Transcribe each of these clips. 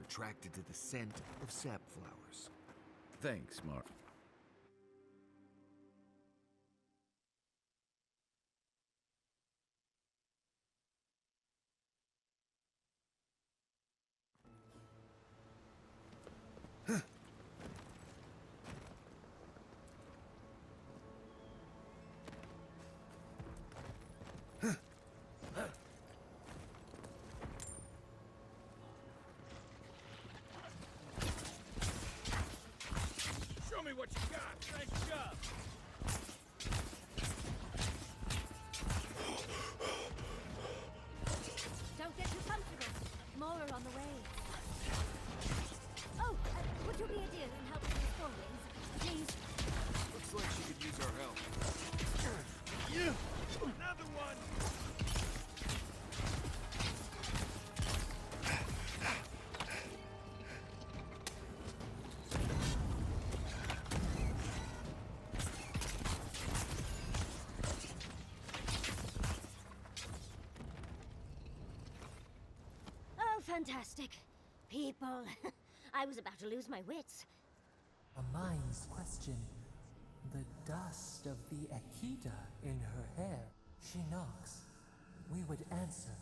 attracted to the scent of sap flowers. Thanks, Mark. Show me what you got. Nice job. Don't get too comfortable. More are on the way. Oh, would you be a dear and help with these forwardings? Please. Looks like she could use our help. Another one. Oh, fantastic. People. I was about to lose my wits. A mind's question. The dust of the Akita in her hair. She knocks. We would answer.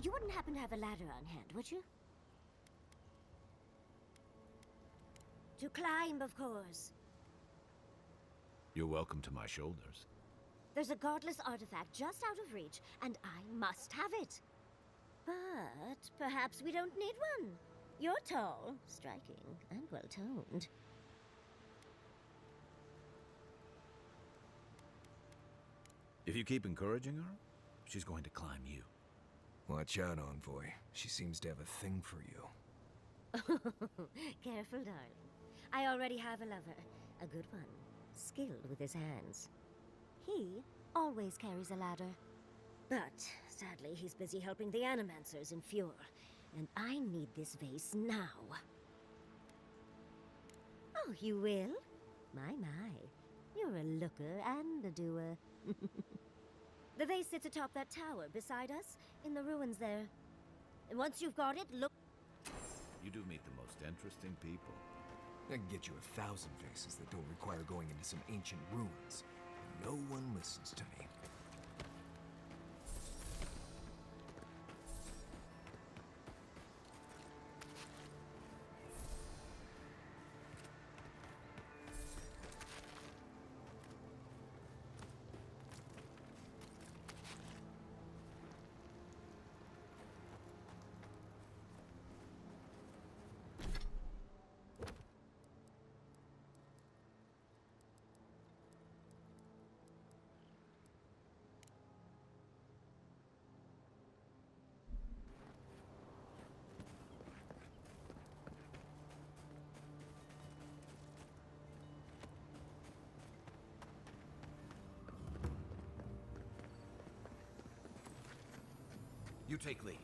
You wouldn't happen to have a ladder on hand, would you? To climb, of course. You're welcome to my shoulders. There's a godless artifact just out of reach, and I must have it. But perhaps we don't need one. You're tall, striking, and well-toned. If you keep encouraging her, she's going to climb you. Watch out, Envoy. She seems to have a thing for you. Careful, darling. I already have a lover. A good one. Skilled with his hands. He always carries a ladder. But, sadly, he's busy helping the Animancers in Fjord. And I need this vase now. Oh, you will? My. You're a looker and a doer. The vase sits atop that tower beside us, in the ruins there. And once you've got it, look... You do meet the most interesting people. I can get you 1,000 vases that don't require going into some ancient ruins. No one listens to me. You take lead.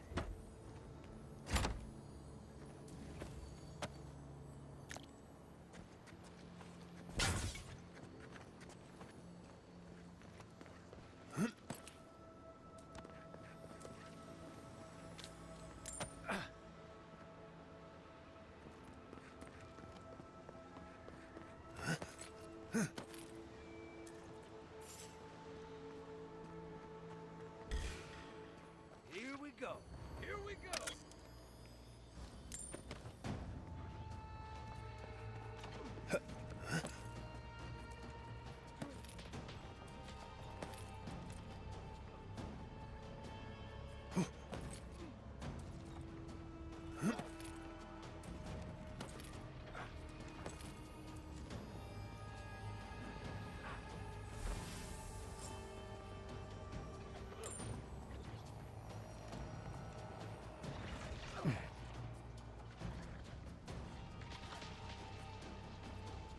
Here we go. Here we go.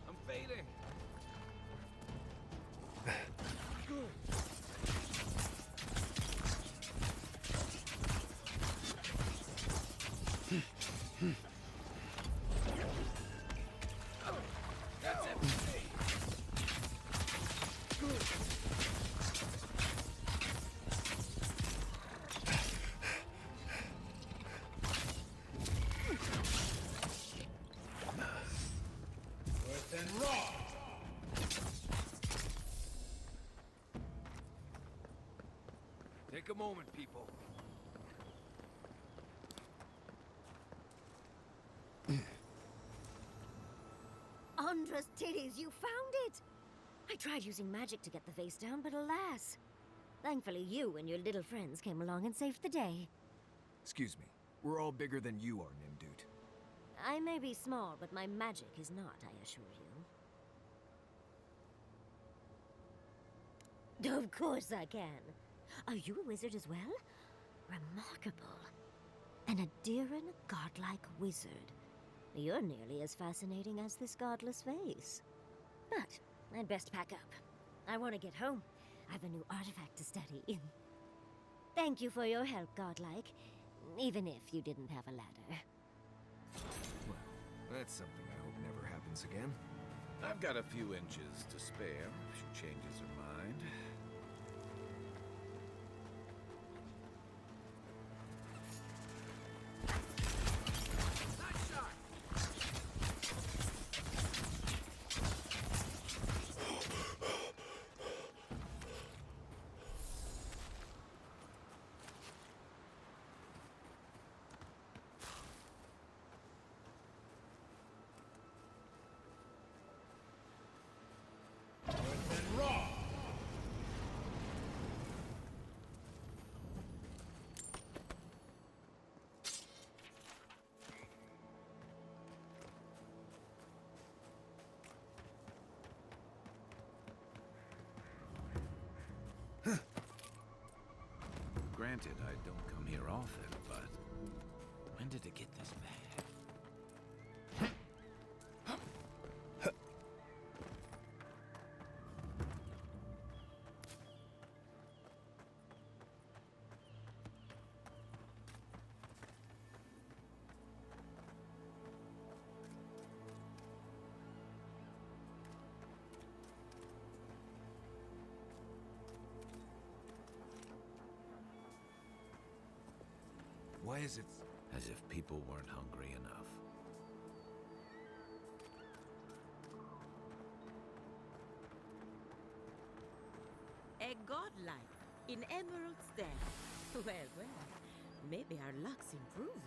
I'm fading. That's empty. Take a moment, people. Andra's titties, you found it! I tried using magic to get the face down, but alas. Thankfully, you and your little friends came along and saved the day. Excuse me. We're all bigger than you are, Nimdude. I may be small, but my magic is not, I assure you. Of course I can. Are you a wizard as well? Remarkable. An Adiran godlike wizard. You're nearly as fascinating as this godless face. But I'd best pack up. I want to get home. I've a new artifact to study. Thank you for your help, godlike. Even if you didn't have a ladder. Well, that's something I hope never happens again. I've got a few inches to spare if she changes her mind. Granted, I don't come here often, but when did it get this bad? Why is it... As if people weren't hungry enough. A godlike in Emerald's Den. Well, well, maybe our luck's improving.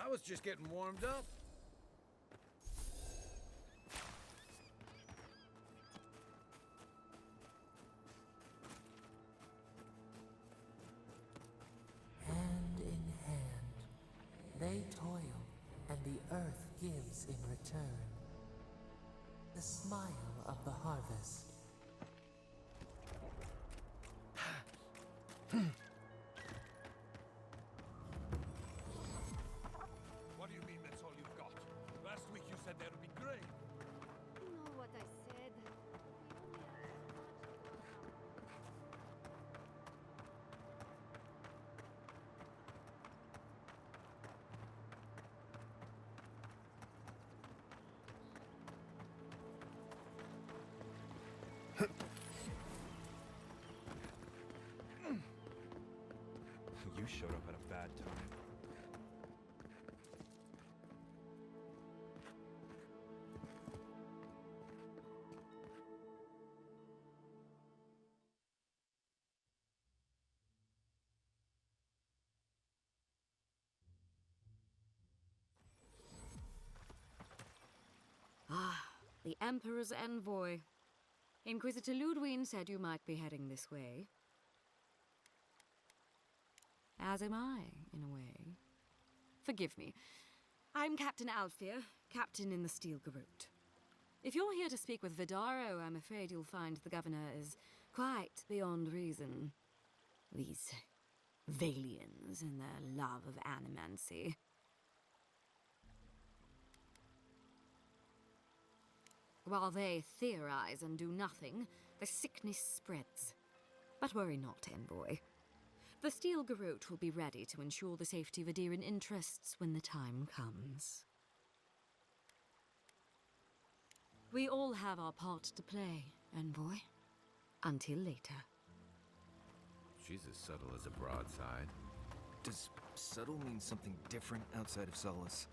I was just getting warmed up. Hand in hand, they toil, and the earth gives in return. The smile of the harvest. What do you mean that's all you've got? Last week you said there would be grain. You know what I said. showed up at a bad time. Ah, the Emperor's envoy. Inquisitor Ludwig said you might be heading this way. As am I, in a way. Forgive me. I'm Captain Alfir, captain in the Steel Garrote. If you're here to speak with Vidaro, I'm afraid you'll find the governor is quite beyond reason. These Valians and their love of animancy. While they theorize and do nothing, the sickness spreads. But worry not, envoy. The Steel Garrote will be ready to ensure the safety of Adirian interests when the time comes. We all have our part to play, envoy. Until later. She's as subtle as a broadside. Does subtle mean something different outside of Solace?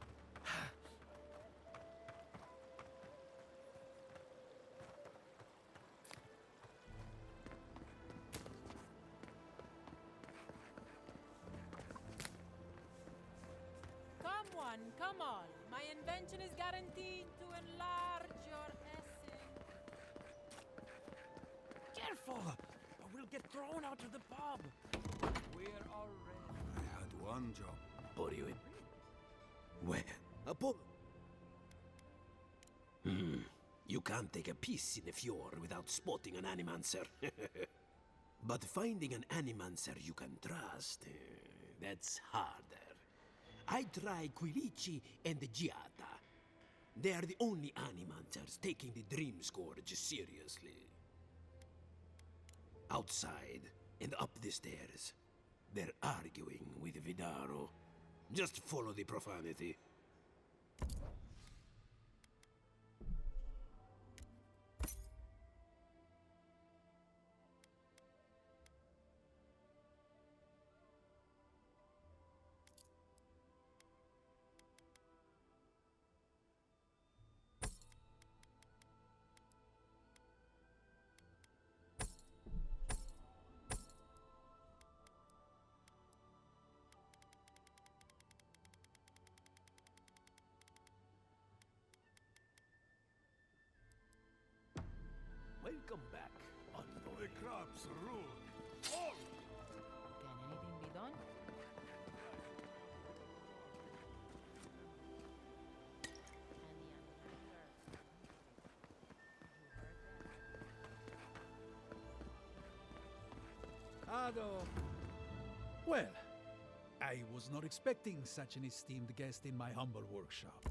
Come on. My invention is guaranteed to enlarge your essence. Careful! Or we'll get thrown out of the pub. We're already. I had one job. Borjue. Where? Apollo? You can't take a piece in the fjord without spotting an animancer. But finding an animancer you can trust, that's harder. I try Quilici and Giata. They are the only animancers taking the Dream Scourge seriously. Outside and up the stairs, they're arguing with Vidaro. Just follow the profanity. Welcome back, envoy. The crabs rule. All! Can anything be done? Ado. Well, I was not expecting such an esteemed guest in my humble workshop.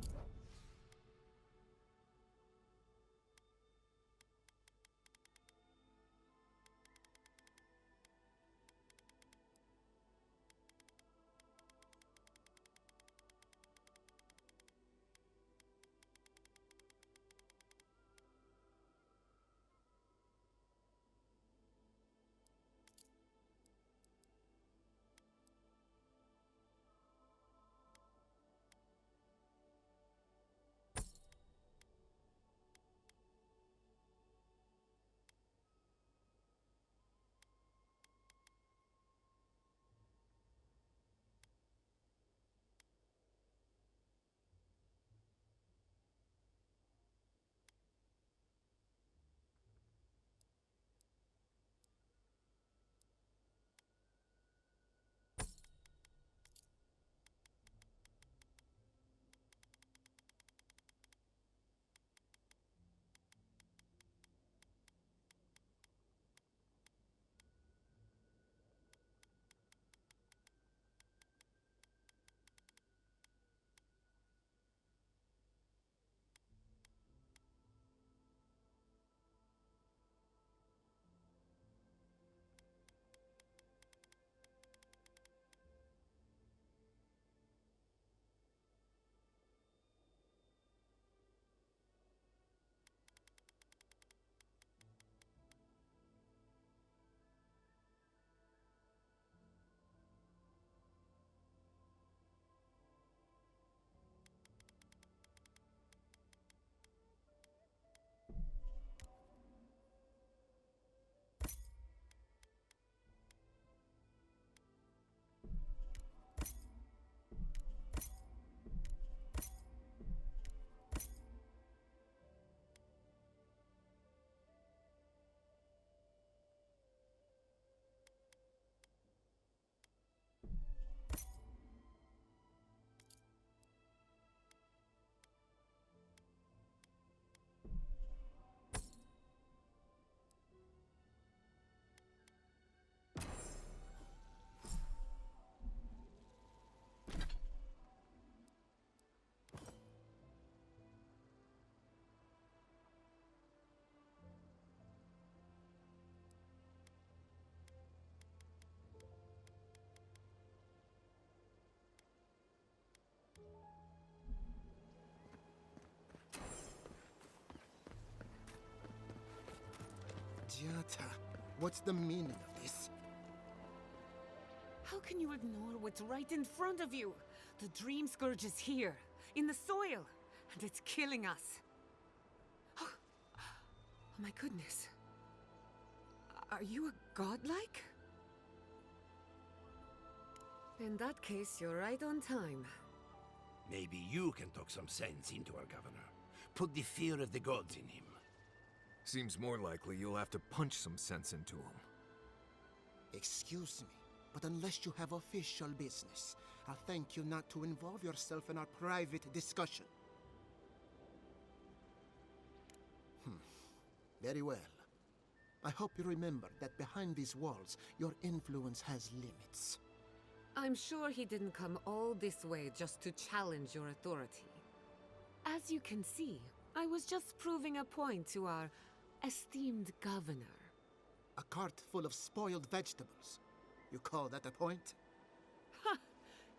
Giata, what's the meaning of this? How can you ignore what's right in front of you? The Dream Scourge is here, in the soil, and it's killing us. Oh my goodness. Are you a godlike? In that case, you're right on time. Maybe you can talk some sense into our governor. Put the fear of the gods in him. Seems more likely you'll have to punch some sense into him. Excuse me, but unless you have official business, I'll thank you not to involve yourself in our private discussion. Very well. I hope you remember that behind these walls, your influence has limits. I'm sure he didn't come all this way just to challenge your authority. As you can see, I was just proving a point to our esteemed governor. A cart full of spoiled vegetables. You call that a point? Ha!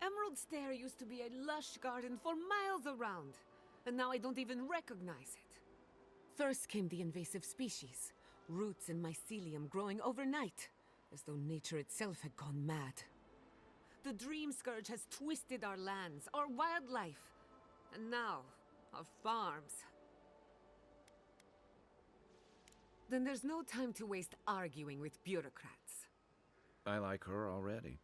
Emerald Stair used to be a lush garden for miles around, and now I don't even recognize it. First came the invasive species, roots and mycelium growing overnight, as though nature itself had gone mad. The Dream Scourge has twisted our lands, our wildlife, and now, our farms. Then there's no time to waste arguing with bureaucrats. I like her already.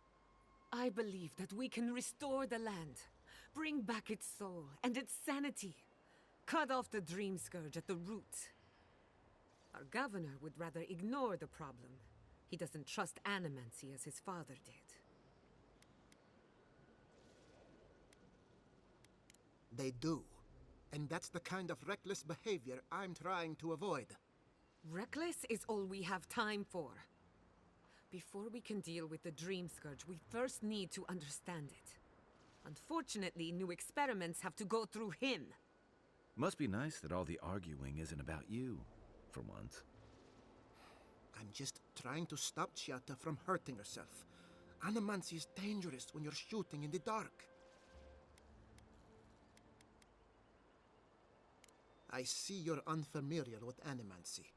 I believe that we can restore the land, bring back its soul and its sanity, cut off the Dream Scourge at the root. Our governor would rather ignore the problem. He doesn't trust animancy as his father did. They do. And that's the kind of reckless behavior I'm trying to avoid. Reckless is all we have time for. Before we can deal with the Dream Scourge, we first need to understand it. Unfortunately, new experiments have to go through him. Must be nice that all the arguing isn't about you, for once. I'm just trying to stop Giata from hurting herself. Animancy is dangerous when you're shooting in the dark. I see you're unfamiliar with animancy.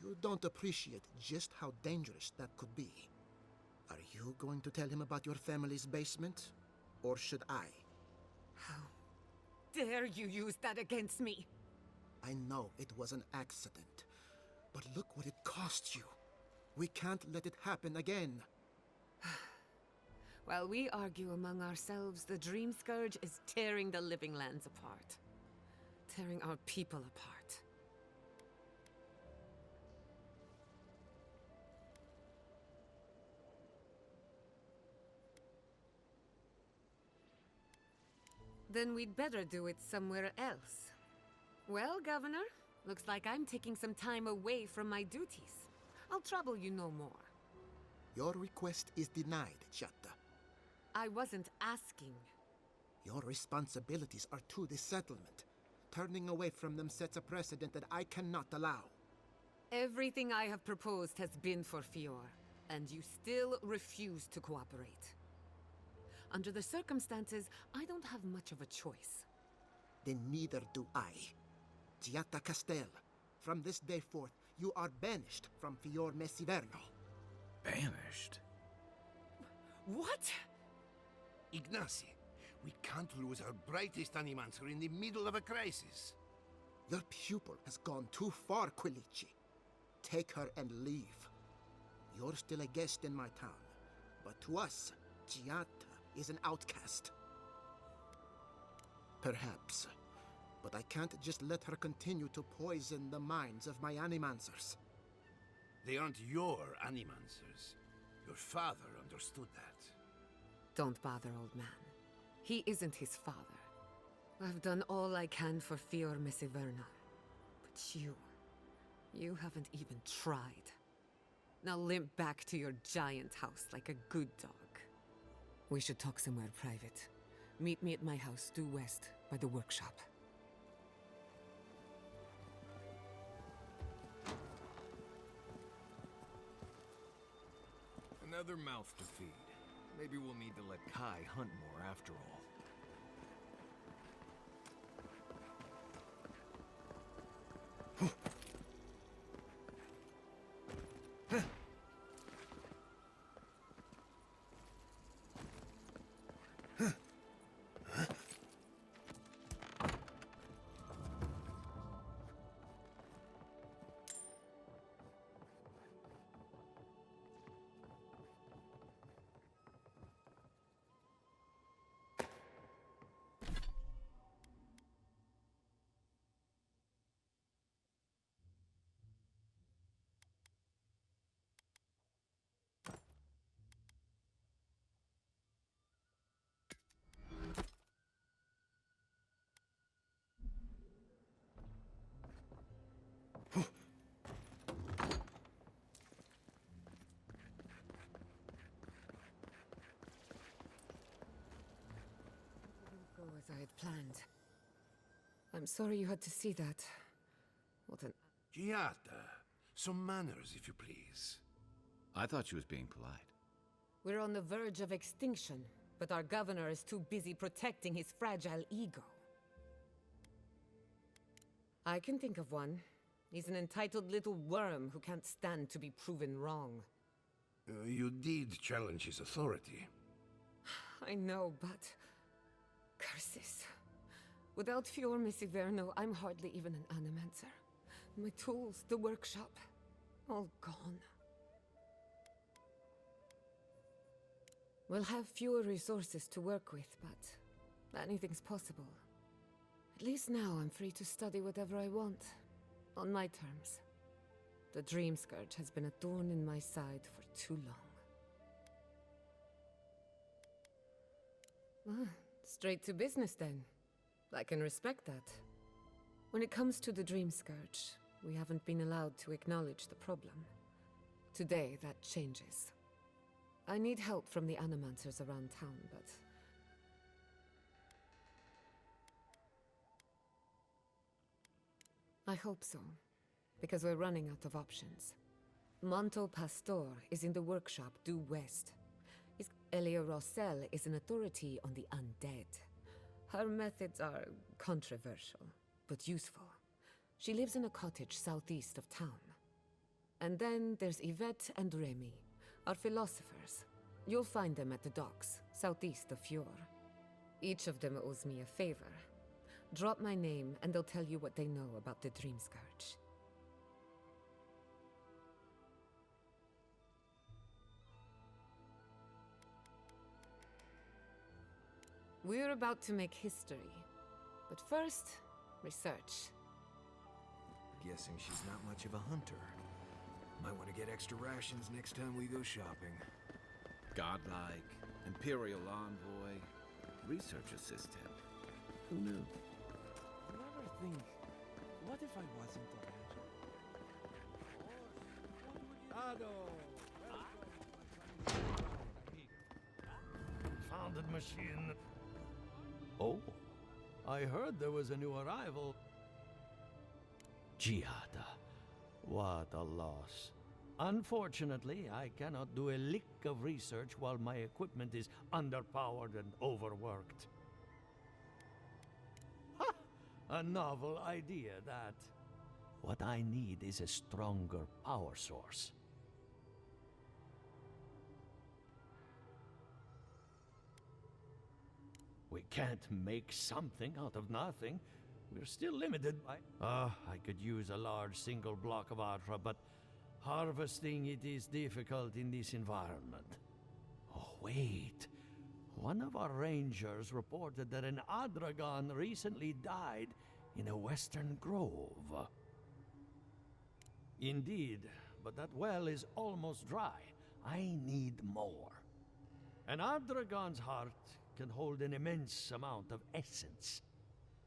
You don't appreciate just how dangerous that could be. Are you going to tell him about your family's basement? Or should I? How dare you use that against me? I know it was an accident, but look what it cost you. We can't let it happen again. While we argue among ourselves, the Dream Scourge is tearing the living lands apart. Tearing our people apart. Then we'd better do it somewhere else. Well, Governor, looks like I'm taking some time away from my duties. I'll trouble you no more. Your request is denied, Giata. I wasn't asking. Your responsibilities are to the settlement. Turning away from them sets a precedent that I cannot allow. Everything I have proposed has been for Fior, and you still refuse to cooperate. Under the circumstances, I don't have much of a choice. Then neither do I. Giata Castel, from this day forth, you are banished from Fior Messiverno. Banished? What? Ignacy, we can't lose our brightest animancer in the middle of a crisis. Your pupil has gone too far, Quilici. Take her and leave. You're still a guest in my town, but to us, Giata is an outcast. Perhaps, but I can't just let her continue to poison the minds of my animancers. They aren't your animancers. Your father understood that. Don't bother, old man. He isn't his father. I've done all I can for Fior Messiverno. But you haven't even tried. Now limp back to your giant house like a good dog. We should talk somewhere private. Meet me at my house due west by the workshop. Another mouth to feed. Maybe we'll need to let Kai hunt more after all. planned. I'm sorry you had to see that. What an... Giada, some manners, if you please. I thought she was being polite. We're on the verge of extinction, but our governor is too busy protecting his fragile ego. I can think of one. He's an entitled little worm who can't stand to be proven wrong. You did challenge his authority. I know, but... curses. Without Fior Messiverno, I'm hardly even an animancer. My tools, the workshop, all gone. We'll have fewer resources to work with, but anything's possible. At least now I'm free to study whatever I want, on my terms. The Dream Scourge has been a thorn in my side for too long. Straight to business then. I can respect that. When it comes to the Dream Scourge, we haven't been allowed to acknowledge the problem. Today, that changes. I need help from the animancers around town, but... I hope so, because we're running out of options. Manto Pastor is in the workshop due west. Elia Rossell is an authority on the undead. Her methods are controversial, but useful. She lives in a cottage southeast of town. And then there's Yvette and Remy, our philosophers. You'll find them at the docks, southeast of Fior. Each of them owes me a favor. Drop my name, and they'll tell you what they know about the Dream Scourge. We're about to make history. But first, research. Guessing she's not much of a hunter. Might want to get extra rations next time we go shopping. Godlike, Imperial Envoy, Research Assistant. Who knew? You ever think, what if I wasn't a ranger? Founded machine. Oh, I heard there was a new arrival. Giada, what a loss. Unfortunately, I cannot do a lick of research while my equipment is underpowered and overworked. Ha! A novel idea, that. What I need is a stronger power source. We can't make something out of nothing. We're still limited by... I could use a large single block of Atra, but harvesting it is difficult in this environment. Oh, wait. One of our rangers reported that an Adragon recently died in a western grove. Indeed, but that well is almost dry. I need more. An Adragon's heart can hold an immense amount of essence.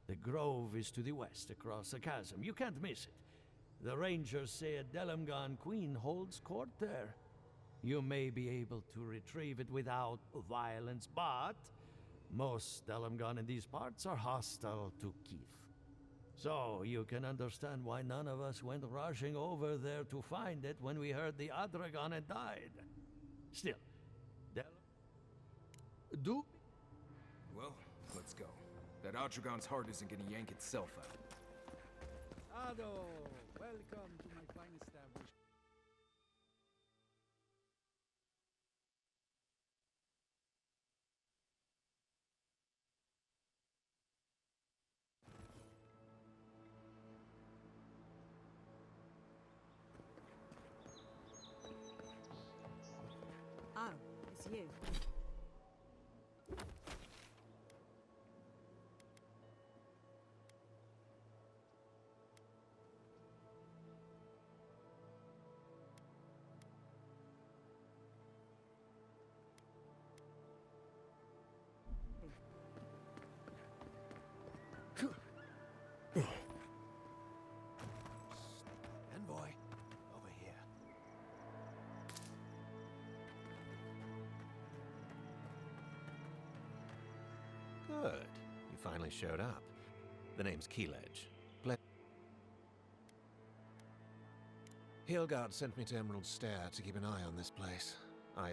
The grove is to the west, across the chasm. You can't miss it. The rangers say a Delamgon queen holds court there. You may be able to retrieve it without violence, but most Delamgon in these parts are hostile to Keith. So you can understand why none of us went rushing over there to find it when we heard the Adragon had died. Still, Well, let's go. That Adragon's heart isn't gonna yank itself out. Ado, welcome to my fine establishment. Oh, it's you. Envoy, over here. finally showed up. The name's Keeledge. Hilgard sent me to Emerald Stair to keep an eye on this place. I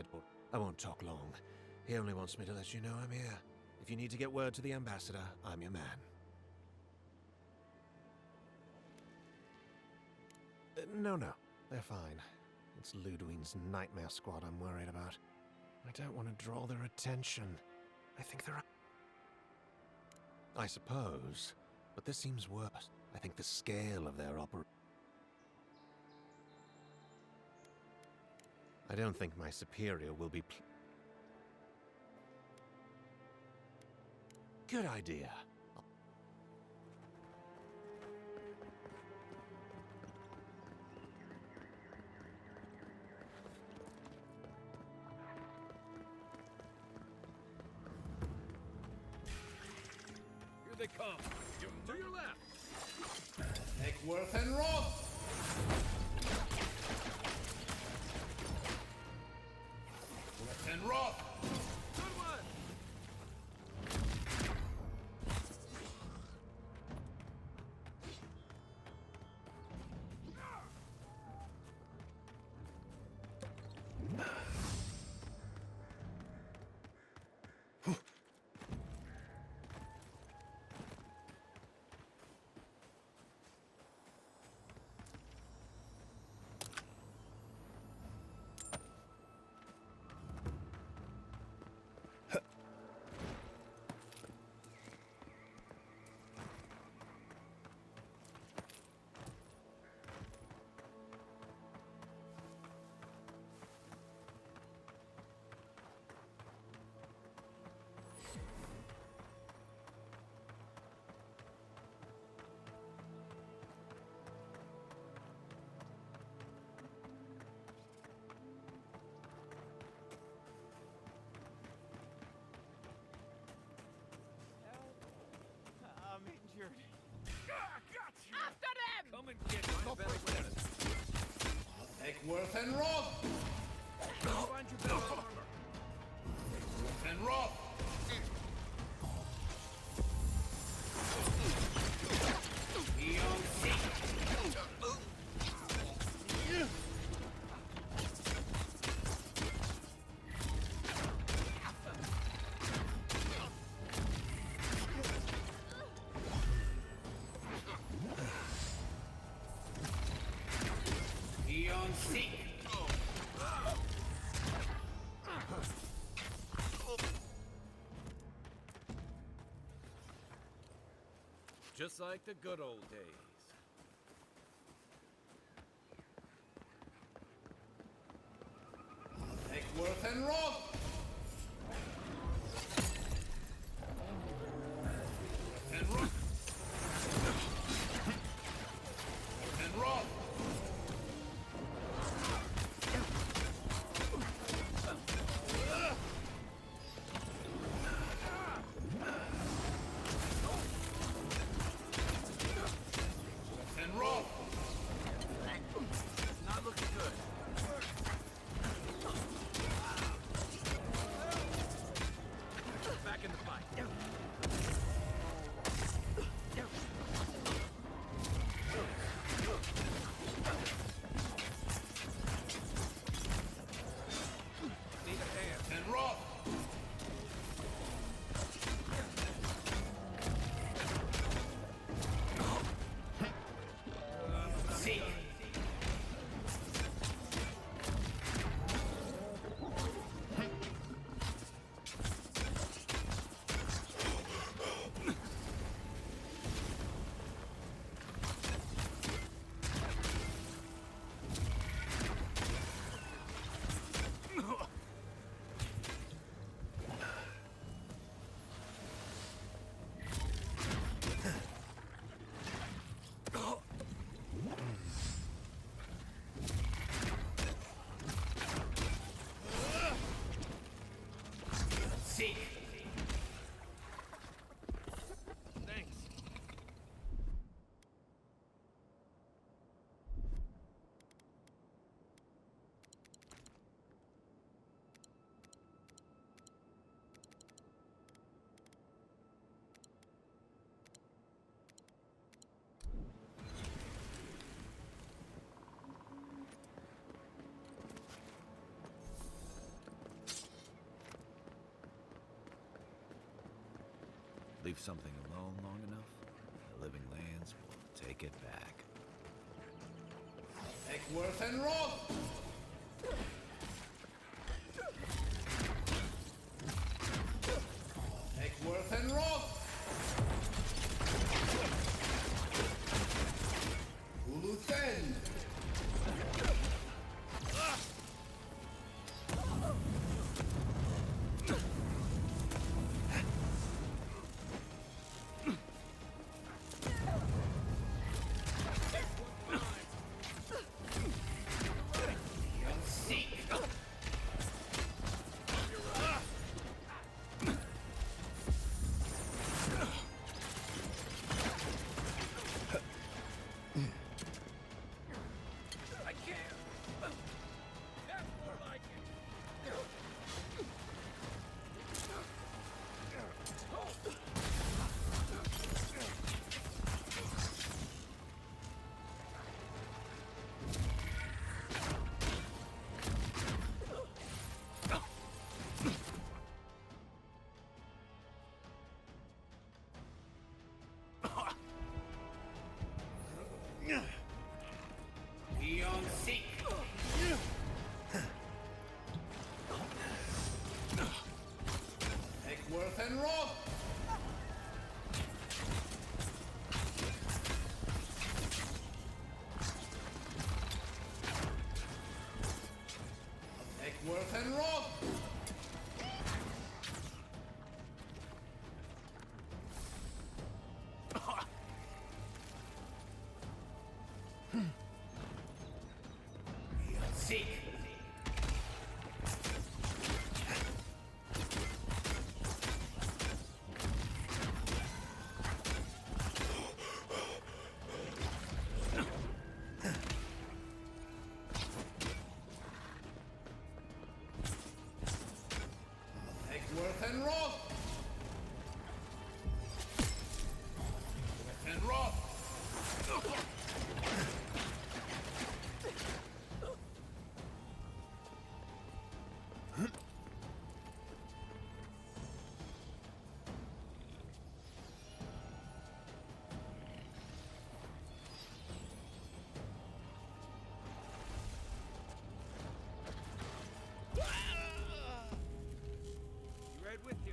won't talk long. He only wants me to let you know I'm here. If you need to get word to the ambassador, I'm your man. No, they're fine. It's Ludwine's nightmare squad I'm worried about. I don't want to draw their attention. I think they're... I suppose, but this seems worse. I think the scale of their operation... I don't think my superior will be... Good idea. Here they come. To your left. Eckworth and Roth! And Roth! Good one! After them! Come and get my best weapon. Eckworth and Roth! Find your best armor. And Roth! Just like the good old days. Eckworth and Roth! And Roth! And Roth! Leave something alone long enough, the living lands will take it back. Eckworth and Roth! Eckworth and Roth! Uluthen! Beyond Seek! Eckworth and Roth! Eckworth and Roth! Seek! Eckworth and Roth! And Roth! Right with you.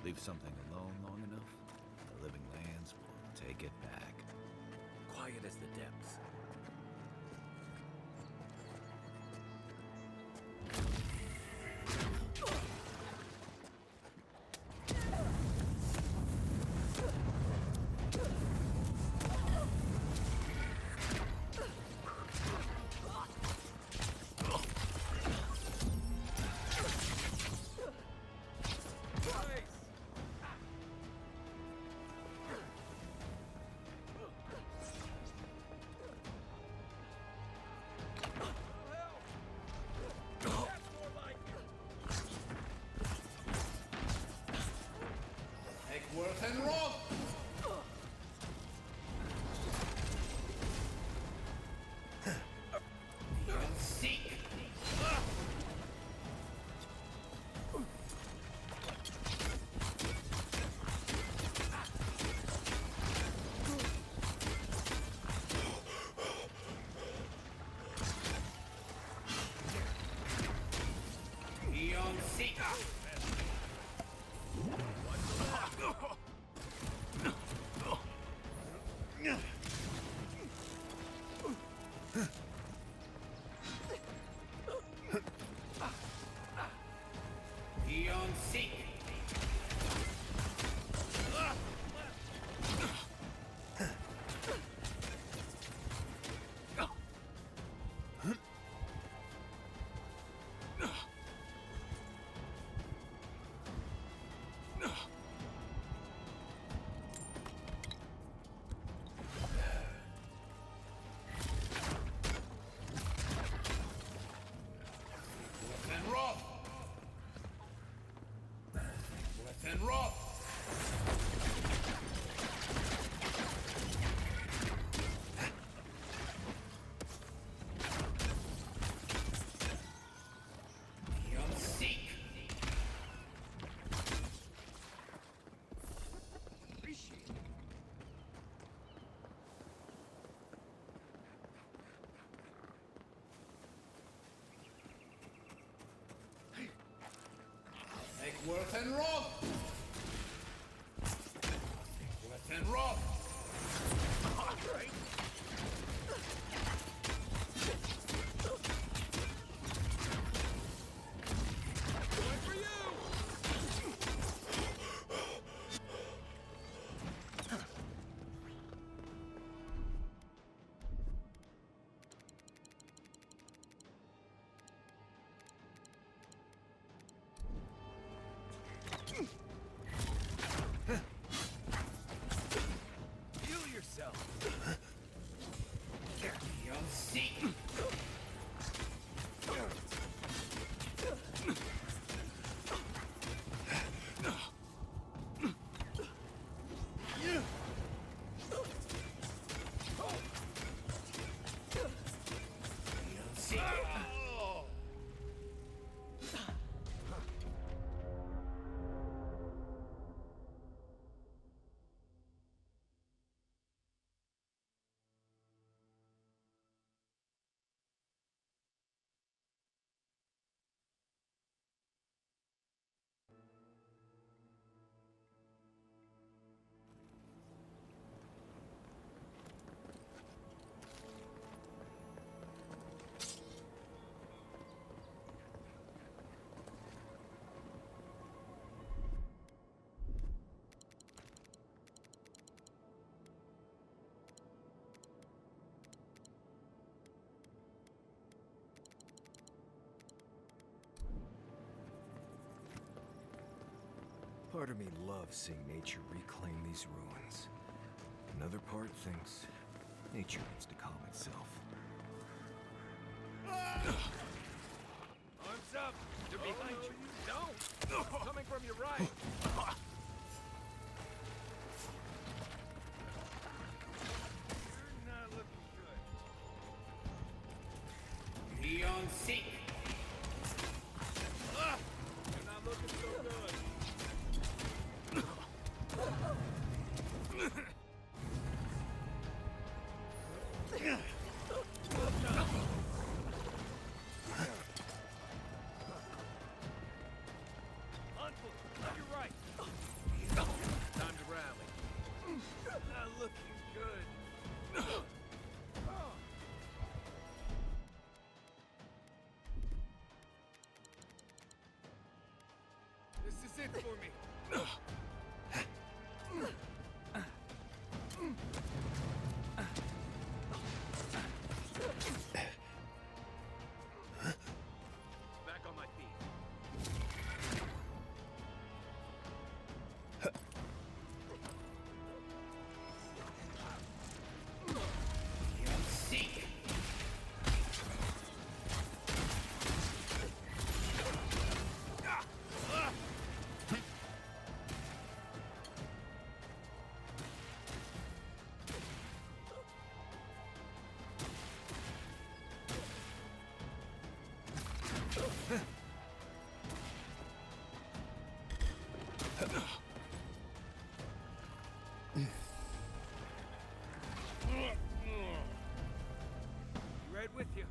Leave something alone long enough, the living lands will take it back. Quiet as the depths. Eckworth and Roth! Beyond Seek! Beyond Seek! Beyond seek. And Roth. And Roth. Beyond seek. Appreciate it. Take Worth and Roth. Worth and Roth. All right. Going for you. Heal yourself. Beyond seek. Beyond seek. Part of me loves seeing nature reclaim these ruins. Another part thinks nature needs to calm itself. Arms up! They're behind you. Don't! Coming from your right. You're not looking good. Beyond seek. You're not looking so good. Uncle, on your right. Time to rally. Not looking good. This is it for me. Back on my feet. Beyond seek. Right with you.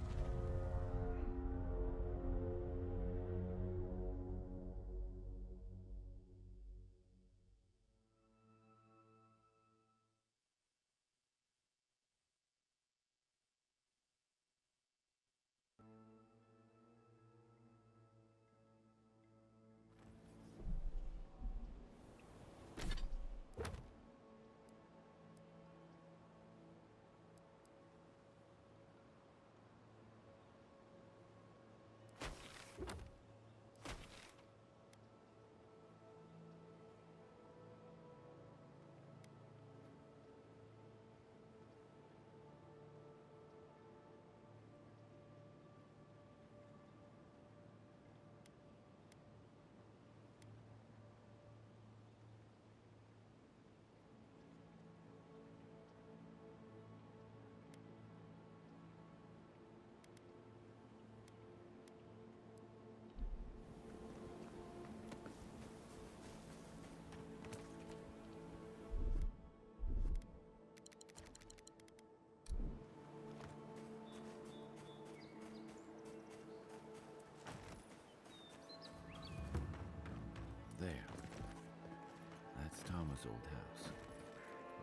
grandpa's old house.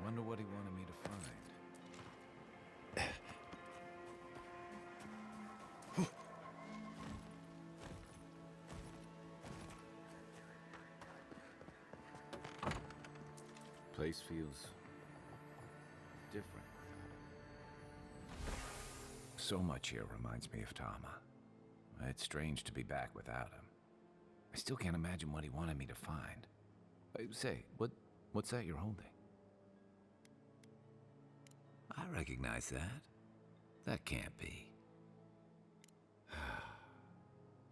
Wonder what he wanted me to find. Place feels different. So much here reminds me of Tama. It's strange to be back without him. I still can't imagine what he wanted me to find. Say, what's that you're holding? I recognize that. That can't be.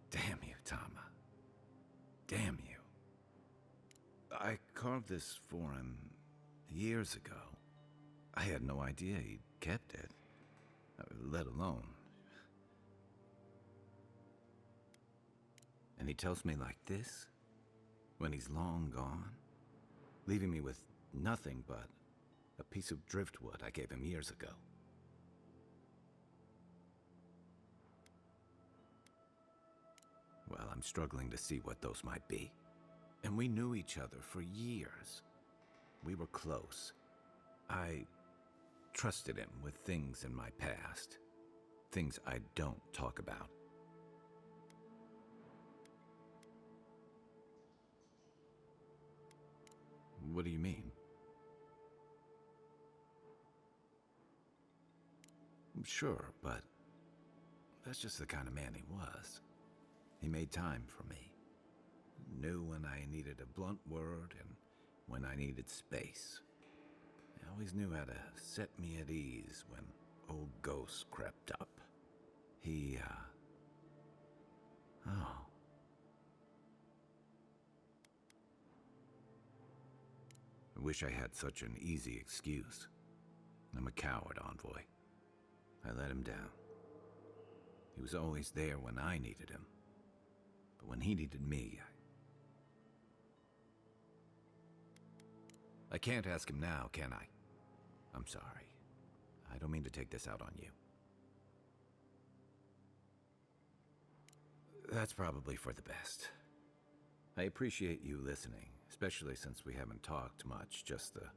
Damn you, Tama. Damn you. I carved this for him years ago. I had no idea he'd kept it, let alone. And he tells me like this, when he's long gone, leaving me with nothing but a piece of driftwood I gave him years ago. Well, I'm struggling to see what those might be. And we knew each other for years. We were close. I trusted him with things in my past. Things I don't talk about. What do you mean? Sure, but that's just the kind of man he was. He made time for me. Knew when I needed a blunt word and when I needed space. He always knew how to set me at ease when old ghosts crept up. He, oh. I wish I had such an easy excuse. I'm a coward, Envoy. I let him down. He was always there when I needed him. But when he needed me, I can't ask him now, can I? I'm sorry. I don't mean to take this out on you. That's probably for the best. I appreciate you listening, especially since we haven't talked much, just the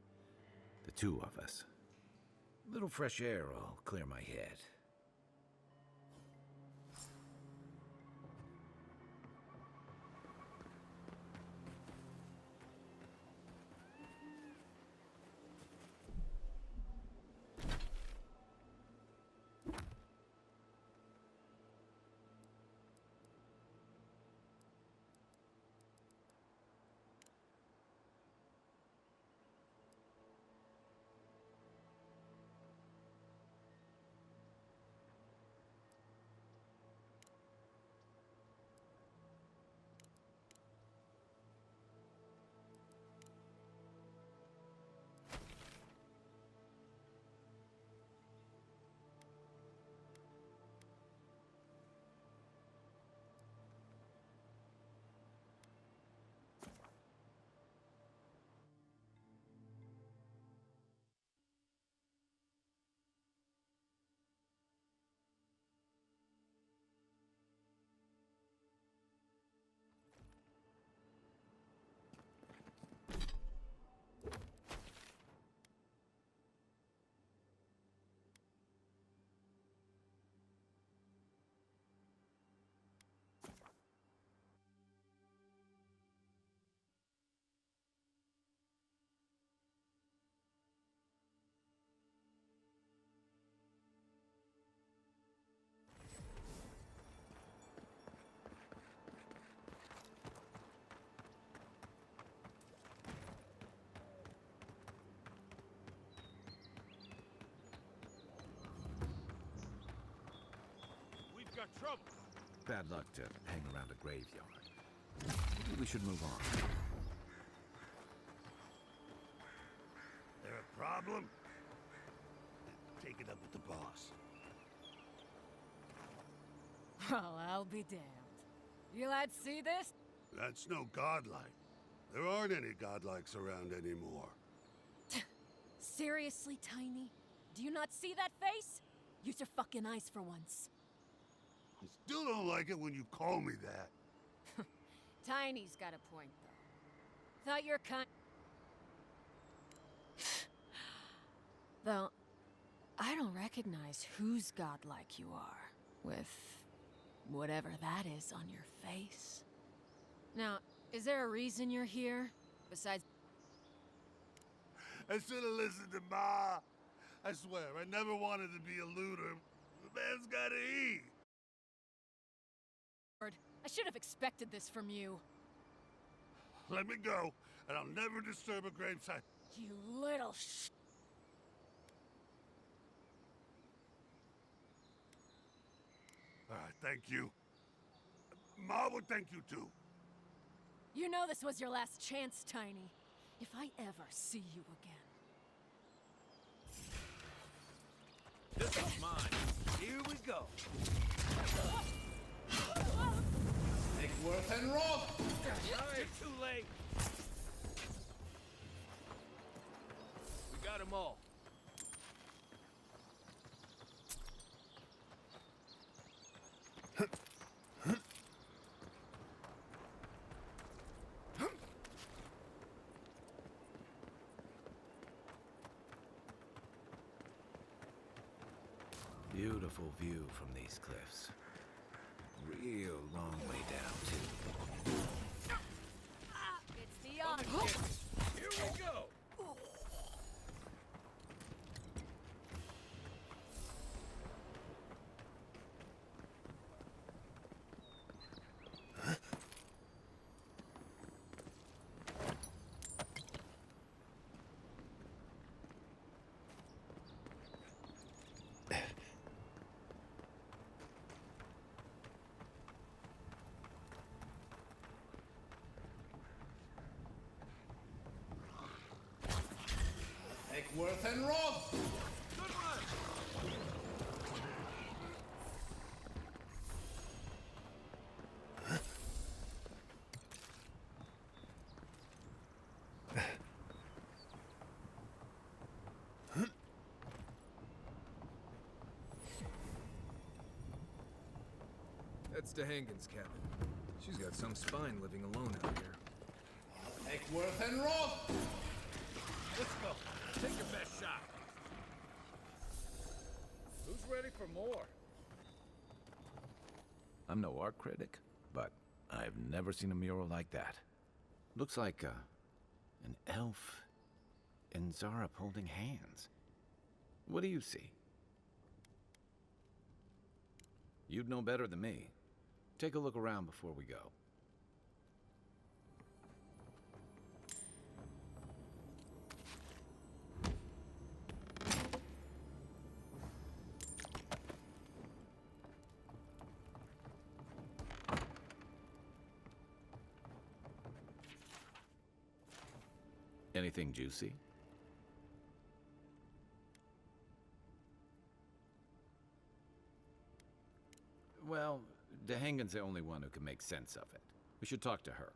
two of us. A little fresh air will clear my head. Got trouble. Bad luck to hang around a graveyard. Maybe we should move on. There a problem? Take it up with the boss. Well, I'll be damned. You lads see this? That's no godlike. There aren't any godlikes around anymore. Seriously, Tiny? Do you not see that face? Use your fucking eyes for once. I still don't like it when you call me that. Tiny's got a point, though. Thought your kind... Though, I don't recognize whose godlike you are, with whatever that is on your face. Now, is there a reason you're here, besides... I should have listened to Ma. I swear, I never wanted to be a looter. The man's gotta eat. I should have expected this from you. Let me go, and I'll never disturb a gravesite. You little All right, thank you. Ma would thank you too. You know this was your last chance, Tiny. If I ever see you again. This one's mine. Here we go. Nickworth and Rob! Right. Too late. We got them all. Beautiful view from these cliffs. Real long way down, too. It's the honor. Here we go. Nickworth and Rob! Good one. That's DeHangen's cabin. She's got some spine living alone out here. Nickworth and Rob! Let's go. Take your best shot. Who's ready for more? I'm no art critic, but I've never seen a mural like that. Looks like an elf and Zarep holding hands. What do you see? You'd know better than me. Take a look around before we go. Anything juicy? Well, DeHangen's the only one who can make sense of it. We should talk to her.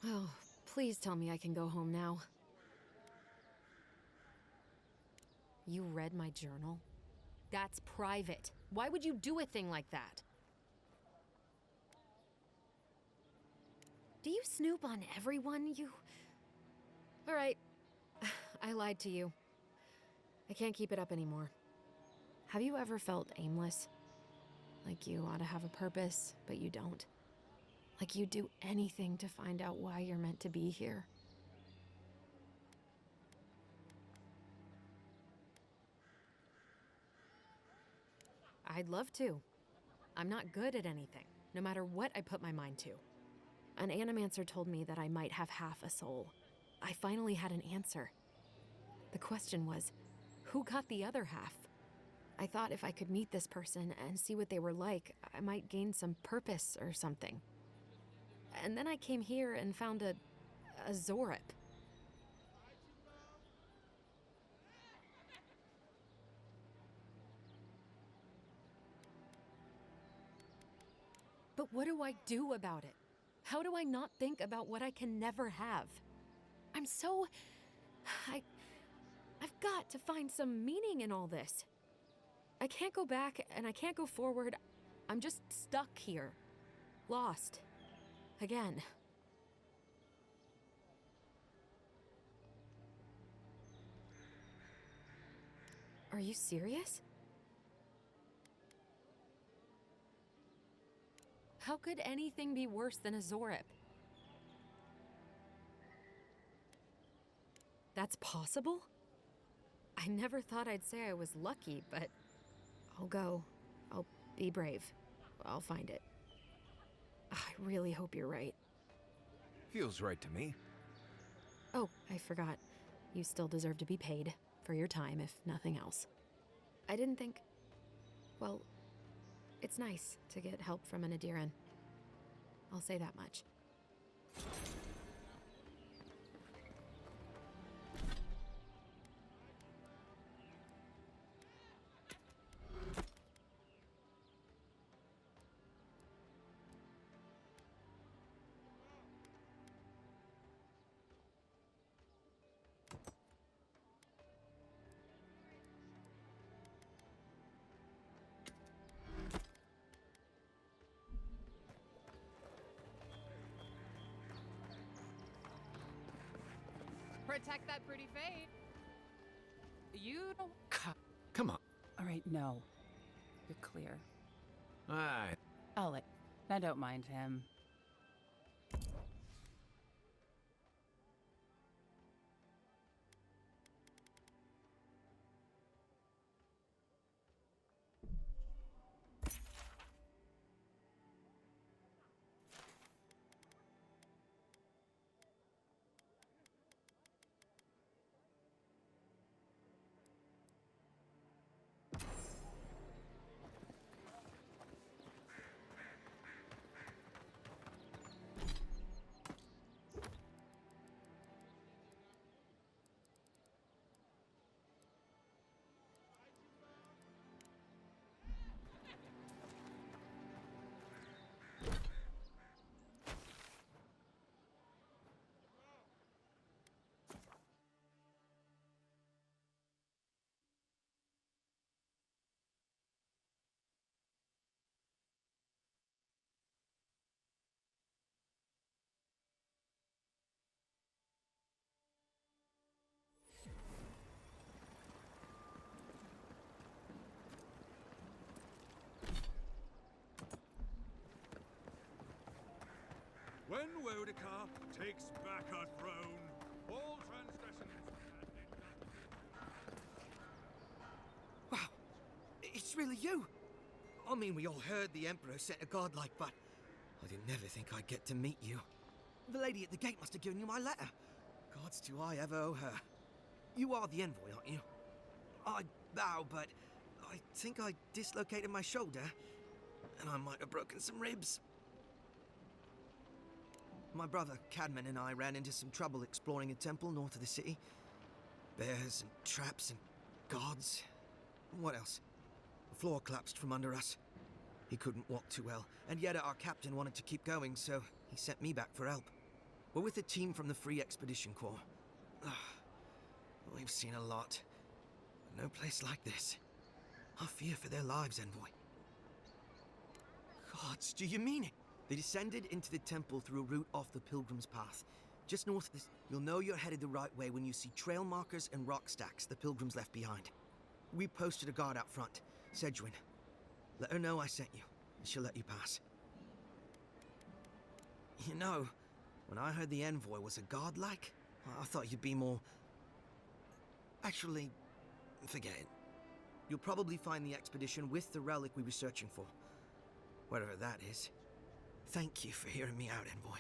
Oh, please tell me I can go home now. You read my journal? That's private. Why would you do a thing like that? Do you snoop on everyone? All right. I lied to you. I can't keep it up anymore. Have you ever felt aimless? Like you ought to have a purpose, but you don't? Like you'd do anything to find out why you're meant to be here? I'd love to. I'm not good at anything, no matter what I put my mind to. An animancer told me that I might have half a soul. I finally had an answer. The question was, who got the other half? I thought if I could meet this person and see what they were like, I might gain some purpose or something. And then I came here and found a Zorip. But what do I do about it? How do I not think about what I can never have? I'm so... I've got to find some meaning in all this. I can't go back and I can't go forward. I'm just stuck here. Lost. Again. Are you serious? How could anything be worse than a Zorip? That's possible? I never thought I'd say I was lucky, but I'll go. I'll be brave. I'll find it. I really hope you're right. Feels right to me. Oh, I forgot. You still deserve to be paid for your time, if nothing else. I didn't think... Well, it's nice to get help from an Adiran. I'll say that much. Protect that pretty fade. You don't... Come on. All right, no. You're clear. Alright. I don't mind him. When Wodakar takes back our throne, all transgressions... Wow, it's really you! I mean, we all heard the Emperor sent a godlike, but I didn't never think I'd get to meet you. The lady at the gate must have given you my letter. Gods do I ever owe her. You are the envoy, aren't you? I bow, but I think I dislocated my shoulder, and I might have broken some ribs. My brother, Cadman, and I ran into some trouble exploring a temple north of the city. Bears and traps and gods. What else? The floor collapsed from under us. He couldn't walk too well, and yet our captain wanted to keep going, so he sent me back for help. We're with a team from the Free Expedition Corps. We've seen a lot. But no place like this. I fear for their lives, envoy. Gods, do you mean it? They descended into the temple through a route off the Pilgrim's Path. Just north of this, you'll know you're headed the right way when you see trail markers and rock stacks the Pilgrims left behind. We posted a guard out front, Sedgwin. Let her know I sent you, and she'll let you pass. You know, when I heard the envoy was a godlike, I thought you'd be more... Actually, forget it. You'll probably find the expedition with the relic we were searching for. Whatever that is. Thank you for hearing me out, envoy.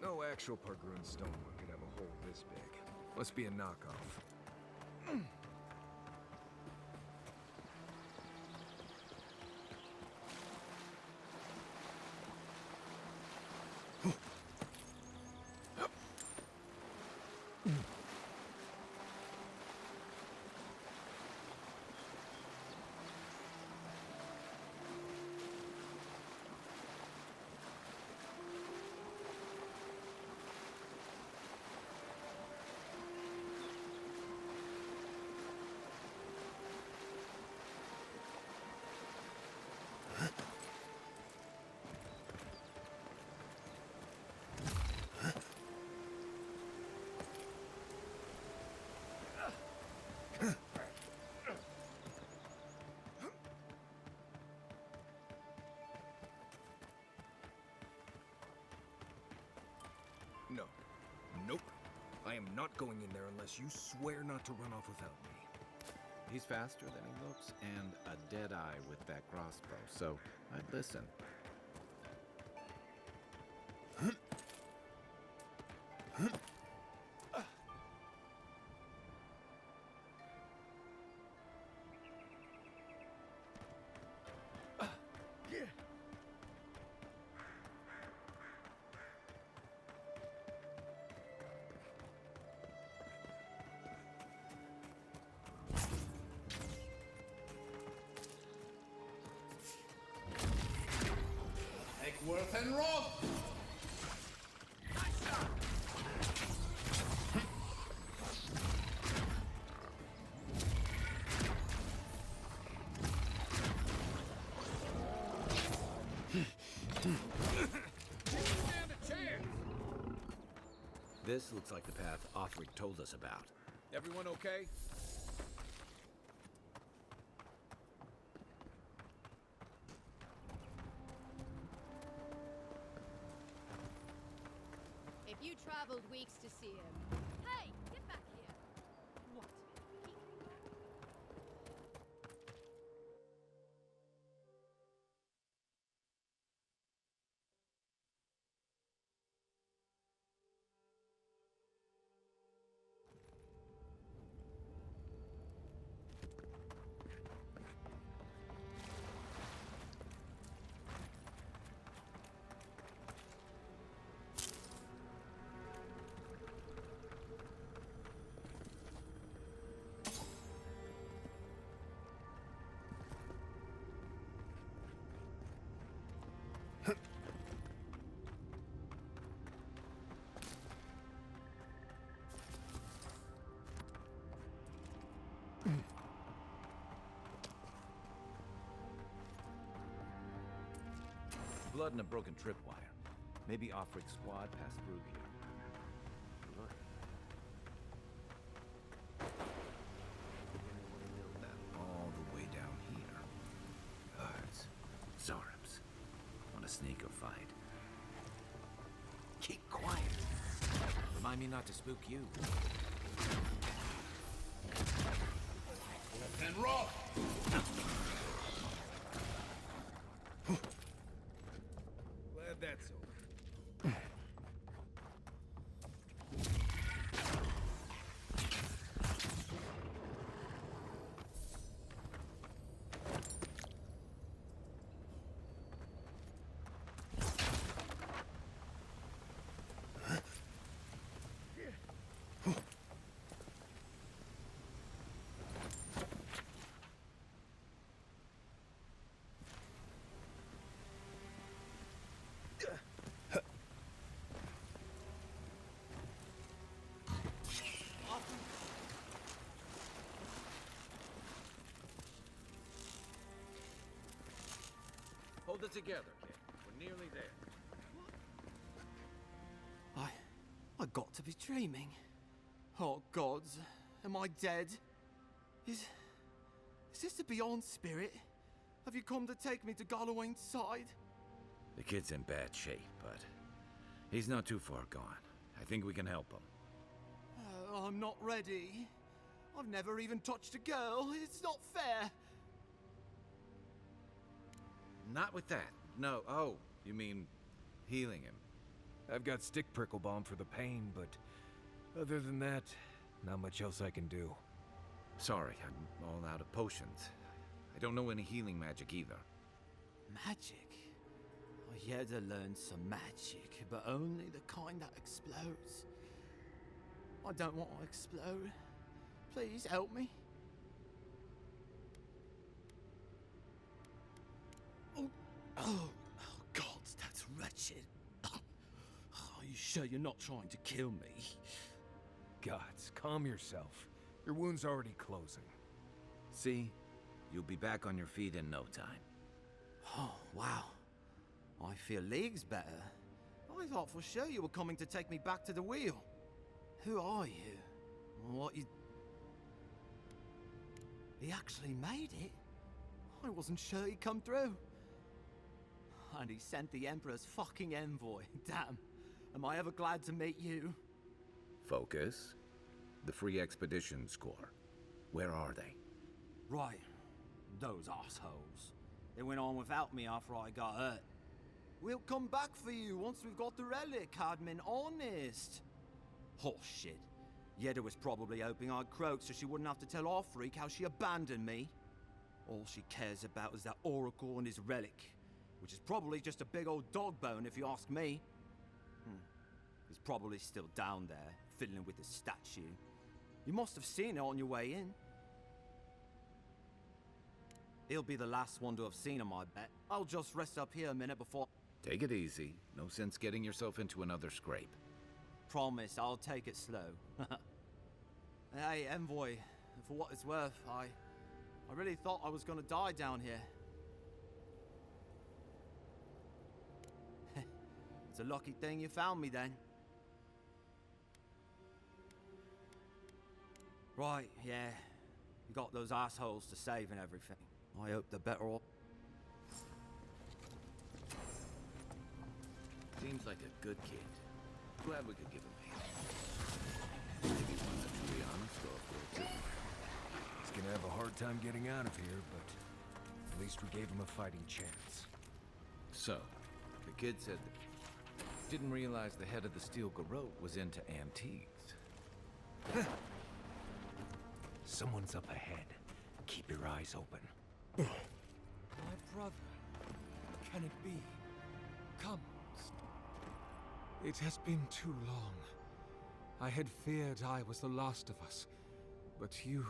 No actual Pargrun stonework could have a hole this big. Must be a knockoff. No. Nope. I am not going in there unless you swear not to run off without me. He's faster than he looks and a dead eye with that crossbow, so I'd listen. Worth and Roth! This looks like the path Othric told us about. Everyone okay? If you traveled weeks to see him. Hey, get back here! What? Blood and a broken tripwire. Maybe Othric squad passed through here. Look. That all the way down here. Guards. Zarms. Want to sneak or fight? Keep quiet. Remind me not to spook you. And Roth! Glad that's over. Hold it together, kid. We're nearly there. I got to be dreaming. Oh gods, am I dead? Is this the Beyond Spirit? Have you come to take me to Gallowayne's side? The kid's in bad shape, but he's not too far gone. I think we can help him. I'm not ready. I've never even touched a girl. It's not fair. Not with that. No. Oh, you mean healing him? I've got stick prickle balm for the pain, but other than that, not much else I can do. Sorry, I'm all out of potions. I don't know any healing magic either. Magic? I had to learn some magic, but only the kind that explodes. I don't want to explode. Please help me. Oh, God, that's wretched. Are you sure you're not trying to kill me? Gods, calm yourself. Your wound's already closing. See? You'll be back on your feet in no time. Oh, wow. I feel leagues better. I thought for sure you were coming to take me back to the wheel. Who are you? What you... He actually made it? I wasn't sure he'd come through. And he sent the Emperor's fucking envoy. Damn. Am I ever glad to meet you? Focus. The Free Expeditions Corps. Where are they? Right. Those assholes. They went on without me after I got hurt. We'll come back for you once we've got the relic, Admin. Honest. Horseshit. Yeda was probably hoping I'd croak so she wouldn't have to tell our freak how she abandoned me. All she cares about is that Oracle and his relic, which is probably just a big old dog bone if you ask me. He's probably still down there, fiddling with the statue. You must have seen it on your way in. He'll be the last one to have seen him, I bet. I'll just rest up here a minute before... Take it easy. No sense getting yourself into another scrape. Promise, I'll take it slow. Hey, Envoy, for what it's worth, I really thought I was gonna die down here. It's a lucky thing you found me then. Right, yeah. You got those assholes to save and everything. I hope they're better off. Seems like a good kid. Glad we could give him a hand. Maybe one that's really honest or for a He's gonna have a hard time getting out of here, but at least we gave him a fighting chance. So, the kid said that didn't realize the head of the Steel Garrote was into antiques. Someone's up ahead. Keep your eyes open. My brother. Can it be? Come. It has been too long. I had feared I was the last of us, but you...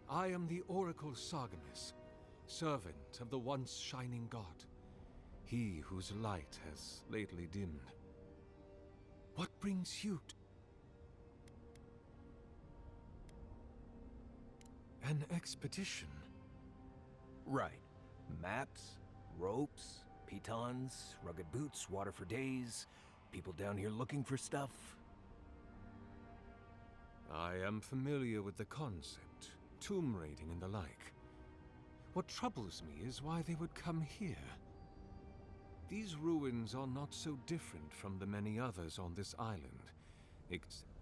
I am the Oracle Sargemus, servant of the once shining god, he whose light has lately dimmed. What brings you to... An expedition? Right. Maps, ropes, pitons, rugged boots, water for days, people down here looking for stuff. I am familiar with the concept, tomb raiding and the like. What troubles me is why they would come here. These ruins are not so different from the many others on this island.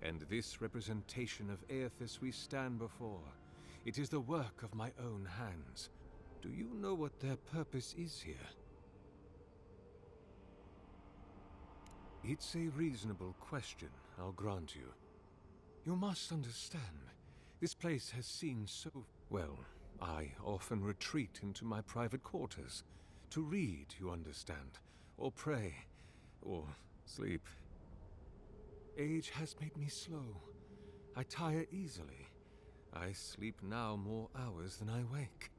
And this representation of Aethys we stand before, it is the work of my own hands. Do you know what their purpose is here? It's a reasonable question, I'll grant you. You must understand, this place has seen so... Well, I often retreat into my private quarters. To read, you understand, or pray, or sleep. Age has made me slow. I tire easily. I sleep now more hours than I wake.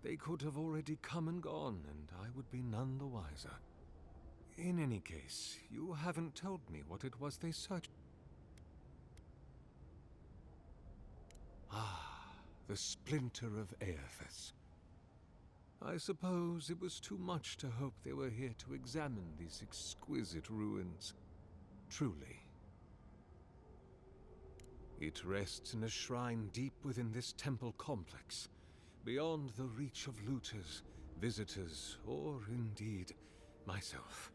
They could have already come and gone, and I would be none the wiser. In any case, you haven't told me what it was they searched. Ah, the splinter of Aethys. I suppose it was too much to hope they were here to examine these exquisite ruins. Truly. It rests in a shrine deep within this temple complex, beyond the reach of looters, visitors, or indeed, myself.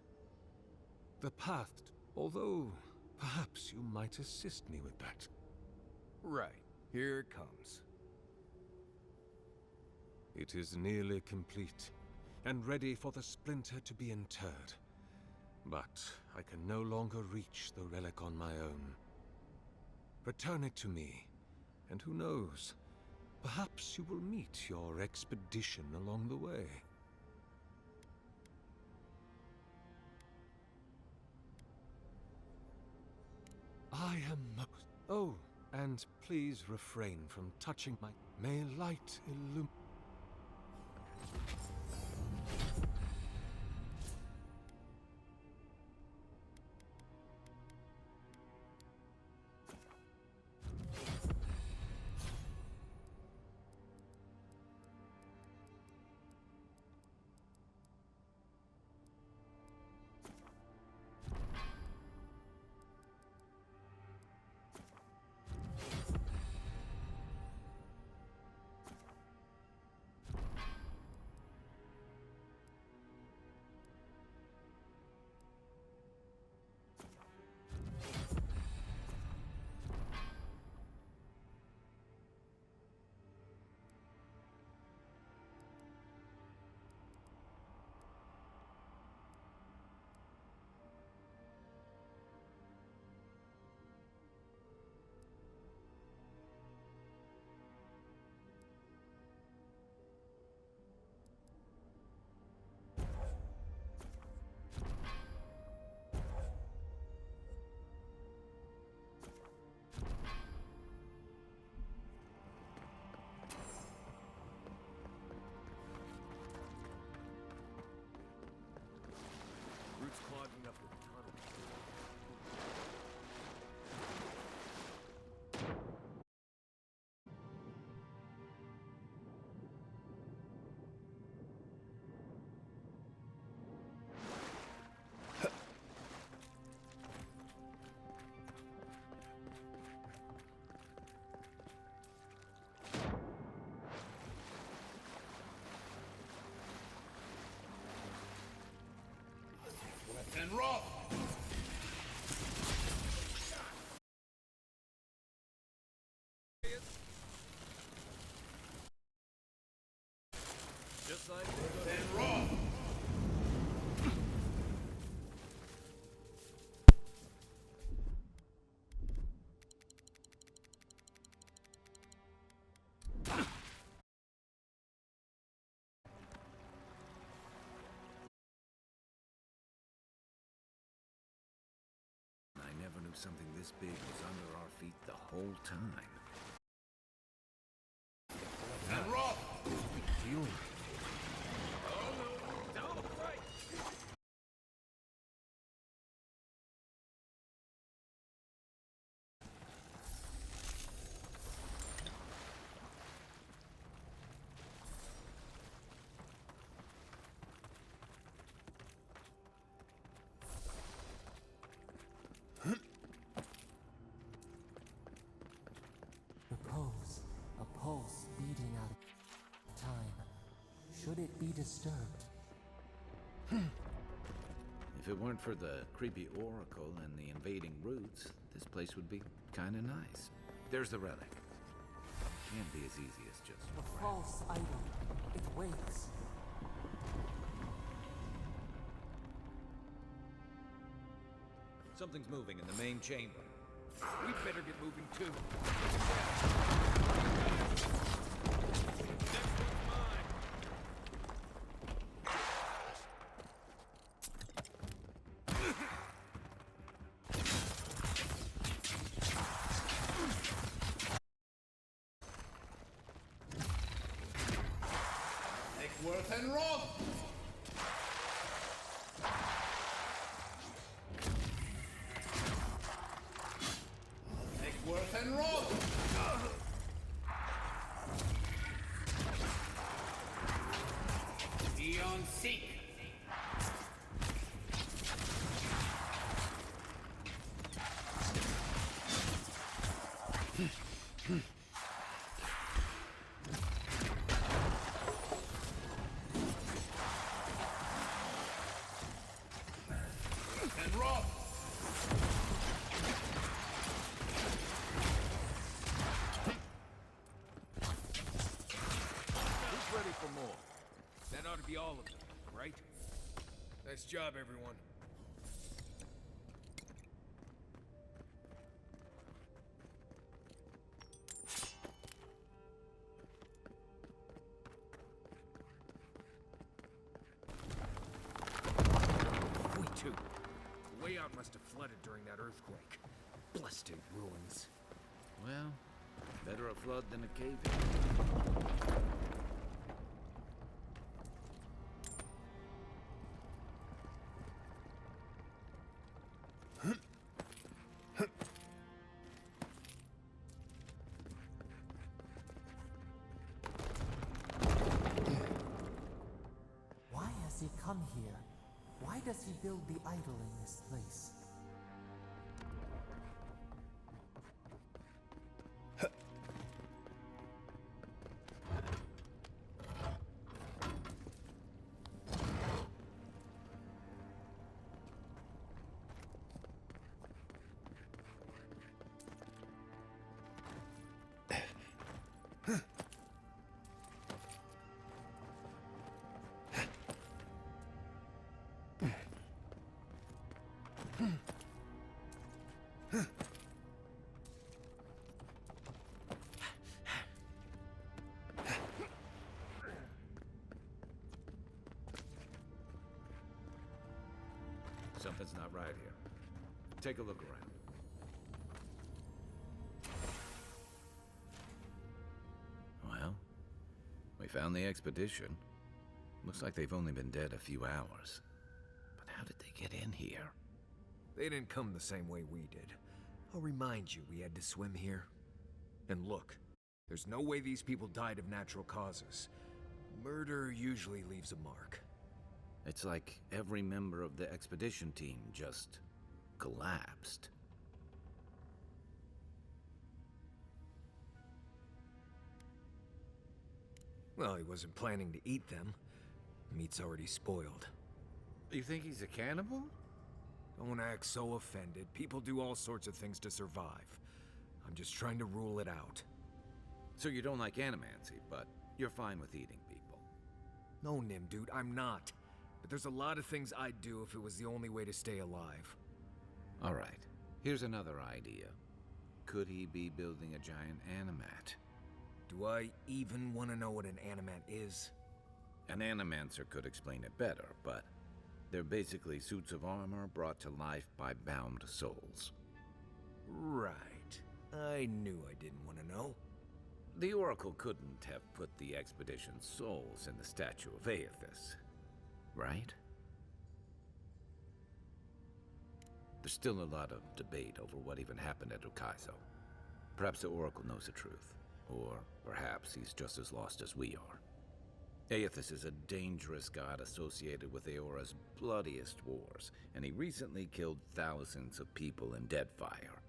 The path, although perhaps you might assist me with that. Right, here it comes. It is nearly complete. and ready for the splinter to be interred. But I can no longer reach the relic on my own. Return it to me, and who knows, perhaps you will meet your expedition along the way. I am most... Oh, and please refrain from touching my... May light illumine... Roots clogging up the tunnel. And rock! Just like And rock! I never knew something this big was under our feet the whole time. And rock! Fury. Repose, a pulse beating out of time. Should it be disturbed? If it weren't for the creepy oracle and the invading roots, this place would be kinda nice. There's the relic. Can't be as easy as just... A false idol. It waits. Something's moving in the main chamber. We'd better get moving too. Worth and rock! Take worth and rock! Beyond seek! And rock! Who's ready for more? That ought to be all of them. right? Nice job, everyone. The way out must have flooded during that earthquake. Blasted ruins. Well, better a flood than a cave-in. Why has he come here? Why does he build the idol in this place? Something's not right here. Take a look around. Well, we found the expedition. Looks like they've only been dead a few hours. But how did they get in here? They didn't come the same way we did. I'll remind you, we had to swim here. And look, there's no way these people died of natural causes. Murder usually leaves a mark. It's like every member of the expedition team just collapsed. Well, he wasn't planning to eat them. Meat's already spoiled. You think he's a cannibal? Don't act so offended. People do all sorts of things to survive. I'm just trying to rule it out. So you don't like animancy, but you're fine with eating people? No, Nim, dude, I'm not. But there's a lot of things I'd do if it was the only way to stay alive. All right, here's another idea. Could he be building a giant animat? Do I even want to know what an animat is? An animancer could explain it better, but they're basically suits of armor brought to life by bound souls. Right. I knew I didn't want to know. The Oracle couldn't have put the expedition's souls in the statue of Aethys, right? There's still a lot of debate over what even happened at Ukaizo. Perhaps the Oracle knows the truth, or perhaps he's just as lost as we are. Aethys is a dangerous god associated with Eora's bloodiest wars, and he recently killed thousands of people in Deadfire.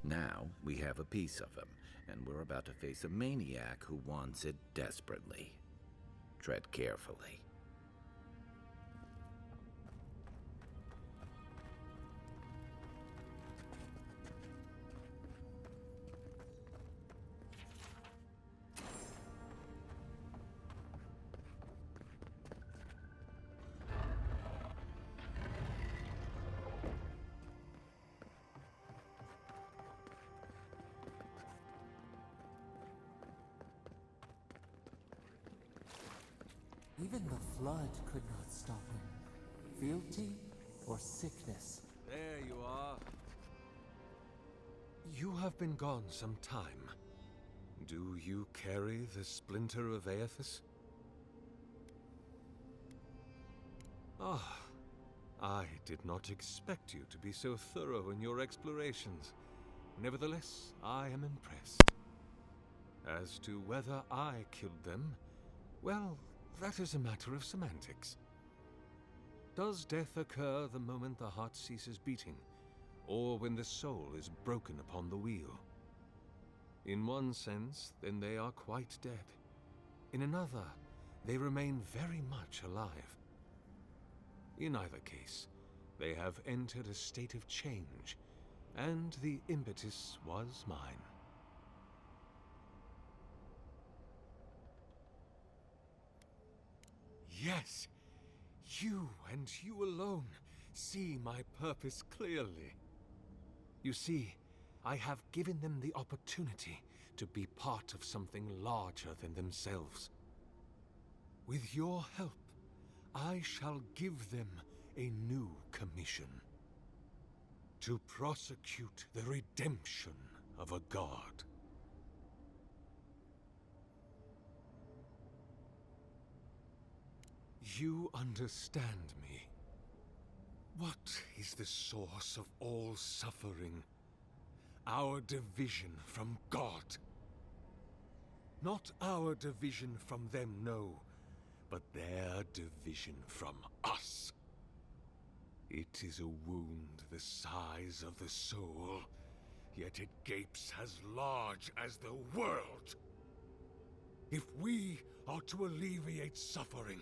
Now, we have a piece of him, and we're about to face a maniac who wants it desperately. Tread carefully. Even the flood could not stop him. Fealty or sickness. There you are. You have been gone some time. Do you carry the splinter of Aethys? Ah, I did not expect you to be so thorough in your explorations. Nevertheless, I am impressed. As to whether I killed them, well, that is a matter of semantics. Does death occur the moment the heart ceases beating, or when the soul is broken upon the wheel? In one sense, then they are quite dead. In another, they remain very much alive. In either case, they have entered a state of change, and the impetus was mine. Yes, you and you alone see my purpose clearly. You see, I have given them the opportunity to be part of something larger than themselves. With your help, I shall give them a new commission. To prosecute the redemption of a god. You understand me. What is the source of all suffering? Our division from God. Not our division from them, no, but their division from us. It is a wound the size of the soul, yet it gapes as large as the world. If we are to alleviate suffering,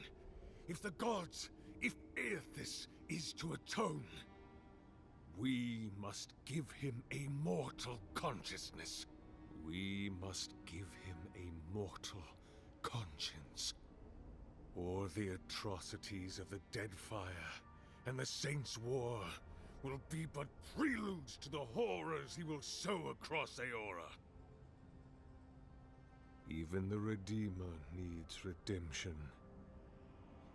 if the gods, if Aethys is to atone, we must give him a mortal consciousness. We must give him a mortal conscience. Or the atrocities of the Deadfire and the Saints' War will be but preludes to the horrors he will sow across Eora. Even the Redeemer needs redemption.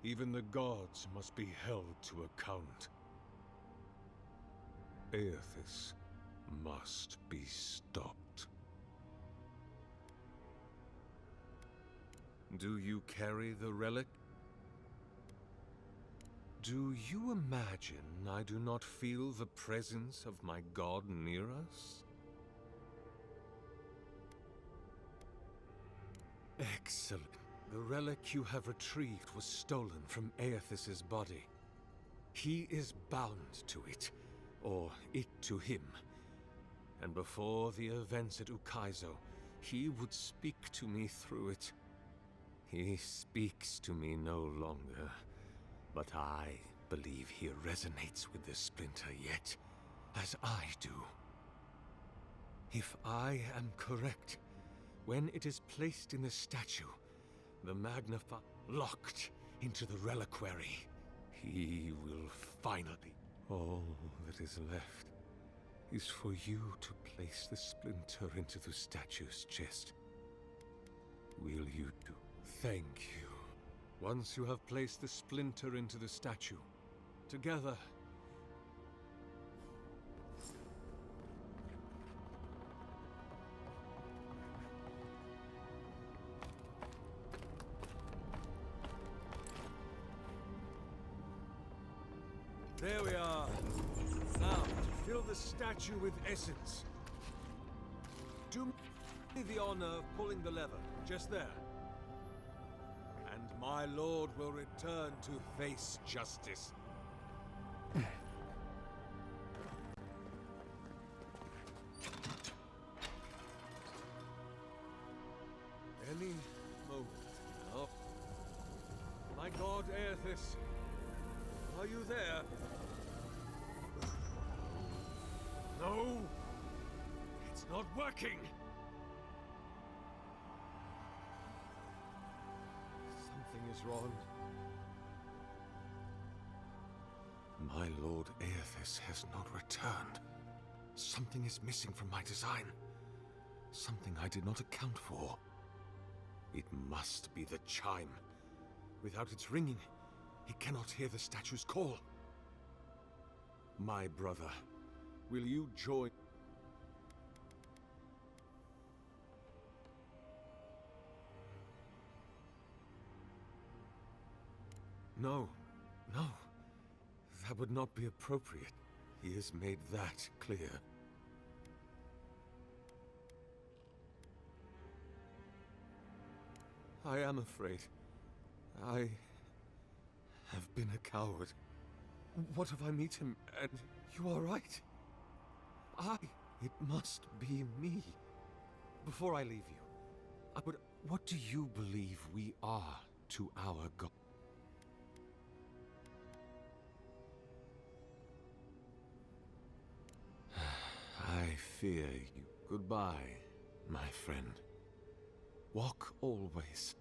Even the gods must be held to account. Aethys must be stopped. Do you carry the relic? Do you imagine I do not feel the presence of my god near us? Excellent. The relic you have retrieved was stolen from Aethys' body. He is bound to it, or it to him. And before the events at Ukaizo, he would speak to me through it. He speaks to me no longer, but I believe he resonates with the splinter yet, as I do. If I am correct, when it is placed in the statue, the Magnifier locked into the reliquary, he will finally... All that is left is for you to place the splinter into the statue's chest. Will you do? Thank you. Once you have placed the splinter into the statue, together... There we are. Now, fill the statue with essence. Do me the honor of pulling the lever, just there. And my lord will return to face justice. Any moment now. My god Aethys, are you there? No! It's not working! Something is wrong. My lord Aethys has not returned. Something is missing from my design. Something I did not account for. It must be the chime. Without its ringing, he cannot hear the statue's call. My brother, will you join? No, no. That would not be appropriate. He has made that clear. I am afraid. I have been a coward. What if I meet him and you are right? It must be me. Before I leave you, what do you believe we are to our God? I fear you. Goodbye, my friend. Walk always.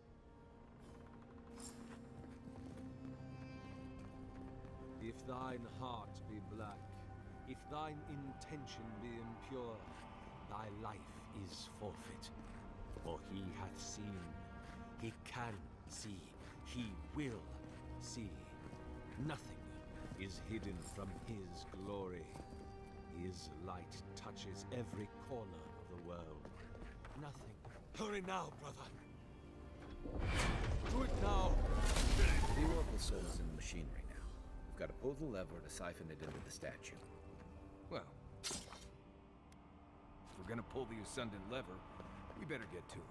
If thine heart be black, if thine intention be impure, thy life is forfeit. For he hath seen, he can see, he will see. Nothing is hidden from his glory. His light touches every corner of the world. Nothing. Hurry now, brother. Do it now! The Oracle soul is in the machinery now. We've got to pull the lever to siphon it into the statue. Well, if we're gonna pull the ascendant lever, we better get to it.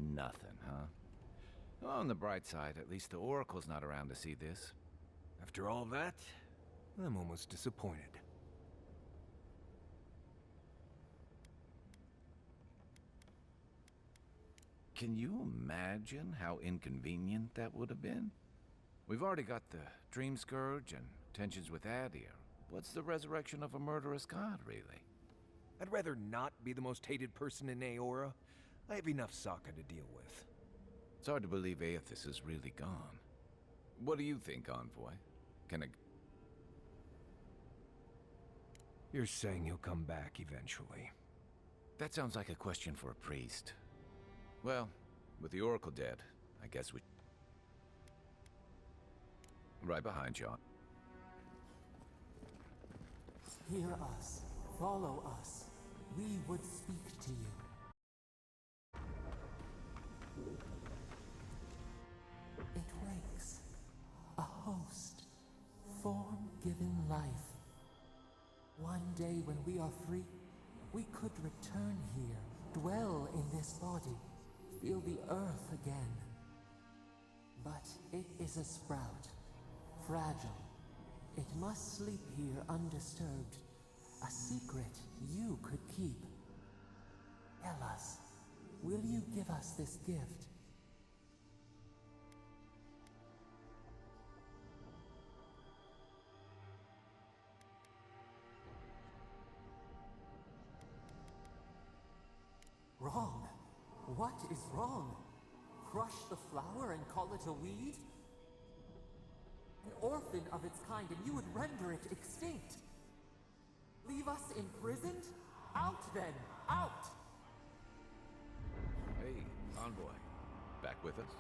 Nothing, huh? Well, on the bright side, at least the Oracle's not around to see this. After all that, I'm almost disappointed. Can you imagine how inconvenient that would have been? We've already got the Dream Scourge and tensions with Adir. What's the resurrection of a murderous god, really? I'd rather not be the most hated person in Eora. I have enough Sokka to deal with. It's hard to believe Aethys is really gone. What do you think, Envoy? Can a... You're saying he'll come back eventually. That sounds like a question for a priest. Well, with the Oracle dead, I guess we... Right behind you. Hear us. Follow us. We would speak to you. It wakes. A host. Form-given life. One day when we are free, we could return here, dwell in this body, feel the earth again. But it is a sprout. Fragile. It must sleep here undisturbed. A secret you could keep. Tell us, will you give us this gift? Wrong. What is wrong? Crush the flower and call it a weed? An orphan of its kind, and you would render it extinct. Leave us imprisoned? Out then! Out! Hey, Envoy. Back with us?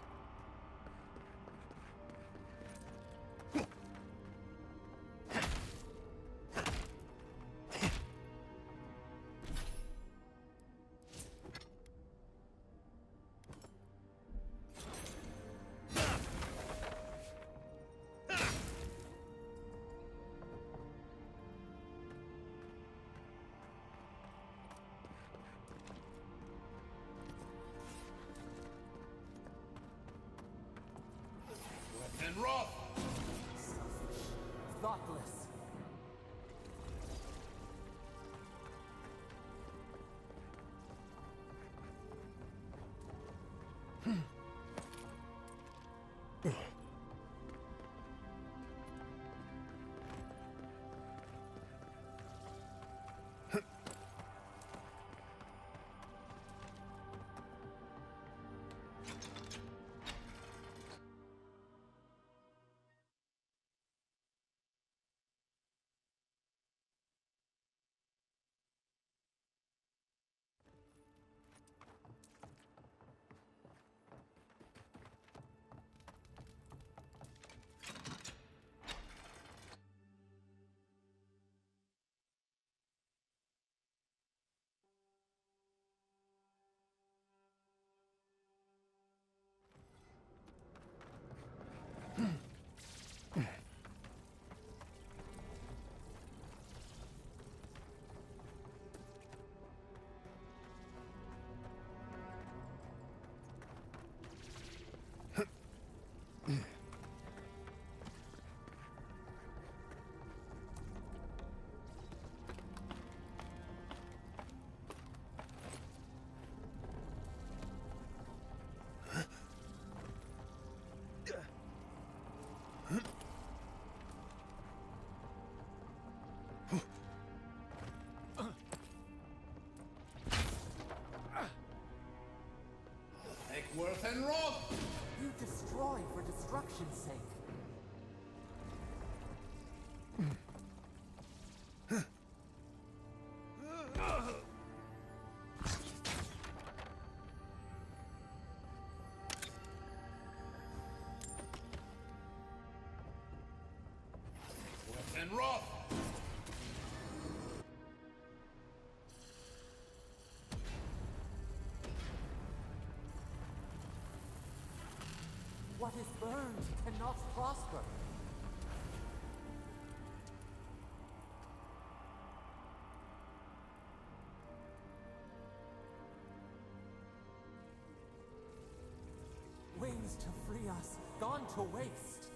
And Roth! Thoughtless. devotion's sake. And Roth! What is burned cannot prosper. Wings to free us, gone to waste.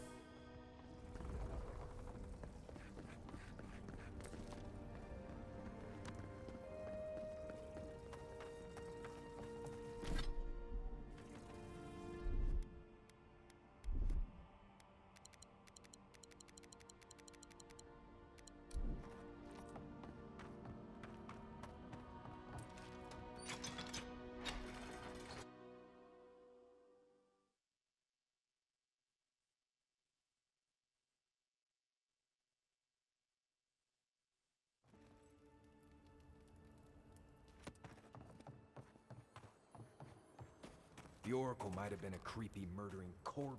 The Oracle might have been a creepy, murdering Korban,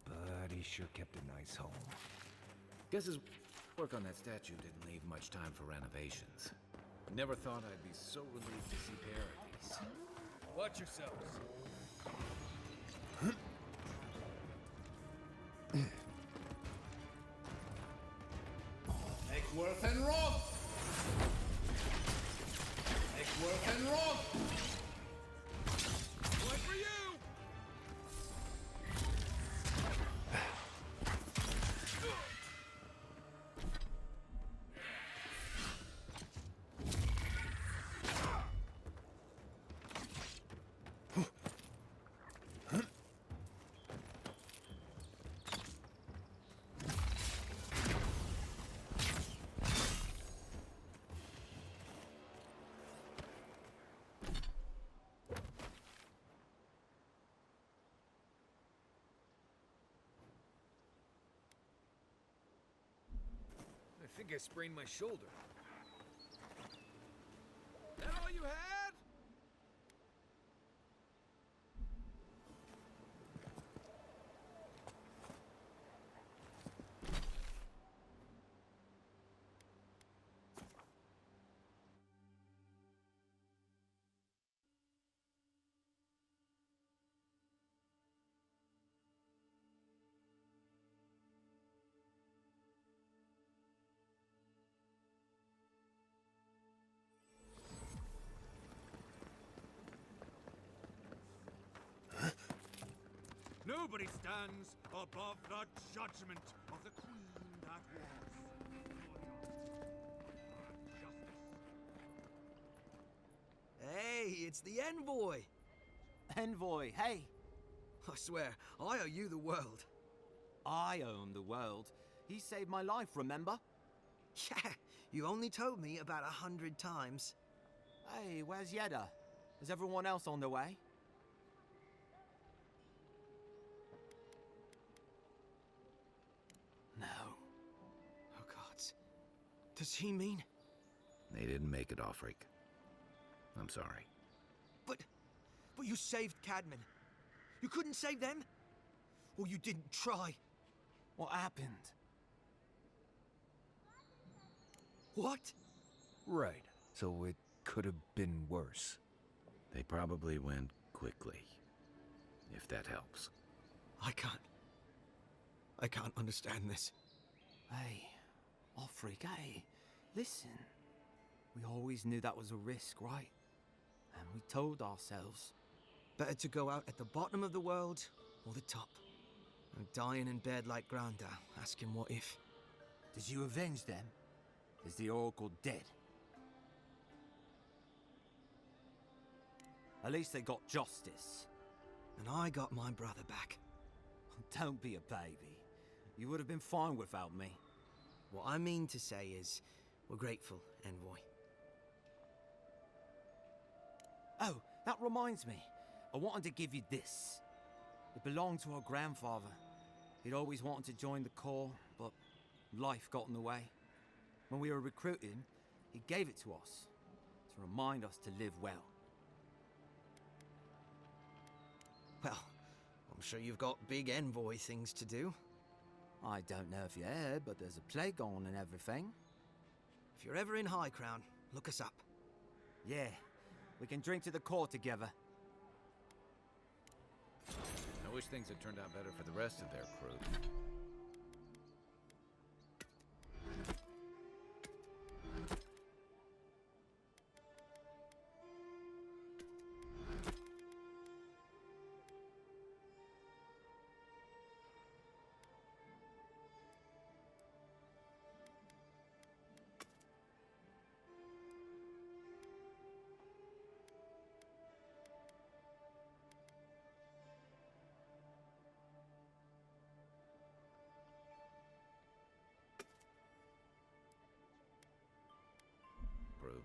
but he sure kept a nice home. Guess his work on that statue didn't leave much time for renovations. Never thought I'd be so relieved to see Paradise. Watch yourselves. Eckworth and Roth! Eckworth and Roth! One for you! I think I sprained my shoulder. That all you had? Nobody stands above the judgment of the queen that was. Hey, it's the envoy! Envoy, hey! I swear, I owe you the world. I own the world. He saved my life, remember? Yeah, you only told me about 100 times. Hey, where's Yeda? Is everyone else on their way? No. Oh, God. Does he mean... They didn't make it, Offric. I'm sorry. But you saved Cadman. You couldn't save them? Or you didn't try? What happened? What? Right. So it could have been worse. They probably went quickly, if that helps. I can't understand this. Hey, Offric, hey, listen. We always knew that was a risk, right? And we told ourselves. Better to go out at the bottom of the world or the top. And dying in bed like Granda, asking what if. Did you avenge them? Is the Oracle dead? At least they got justice. And I got my brother back. Don't be a baby. You would have been fine without me. What I mean to say is, we're grateful, Envoy. Oh, that reminds me. I wanted to give you this. It belonged to our grandfather. He'd always wanted to join the Corps, but life got in the way. When we were recruiting, he gave it to us to remind us to live well. Well, I'm sure you've got big envoy things to do. I don't know if you heard, but there's a plague on and everything. If you're ever in High Crown, look us up. Yeah, we can drink to the Corps together. I wish things had turned out better for the rest of their crew.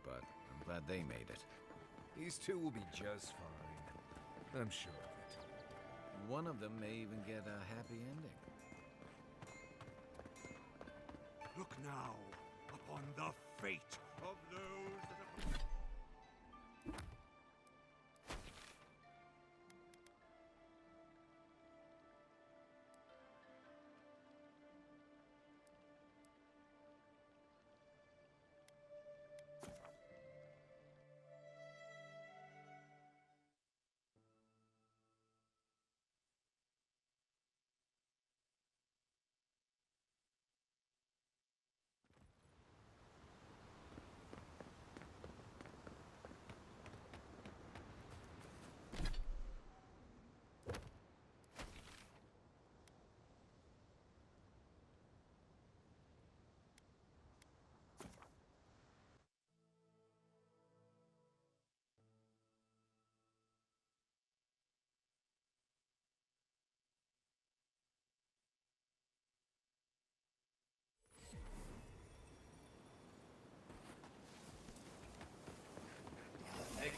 But I'm glad they made it. These two will be just fine. I'm sure of it. One of them may even get a happy ending. Look now upon the fate of those that have...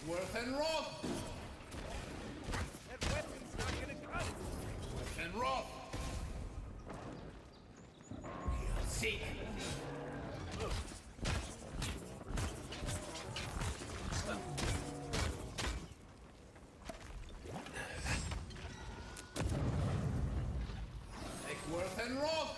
Worth and Roth! That weapon's not gonna cut it! Worth and Roth! Seek! Worth and Roth!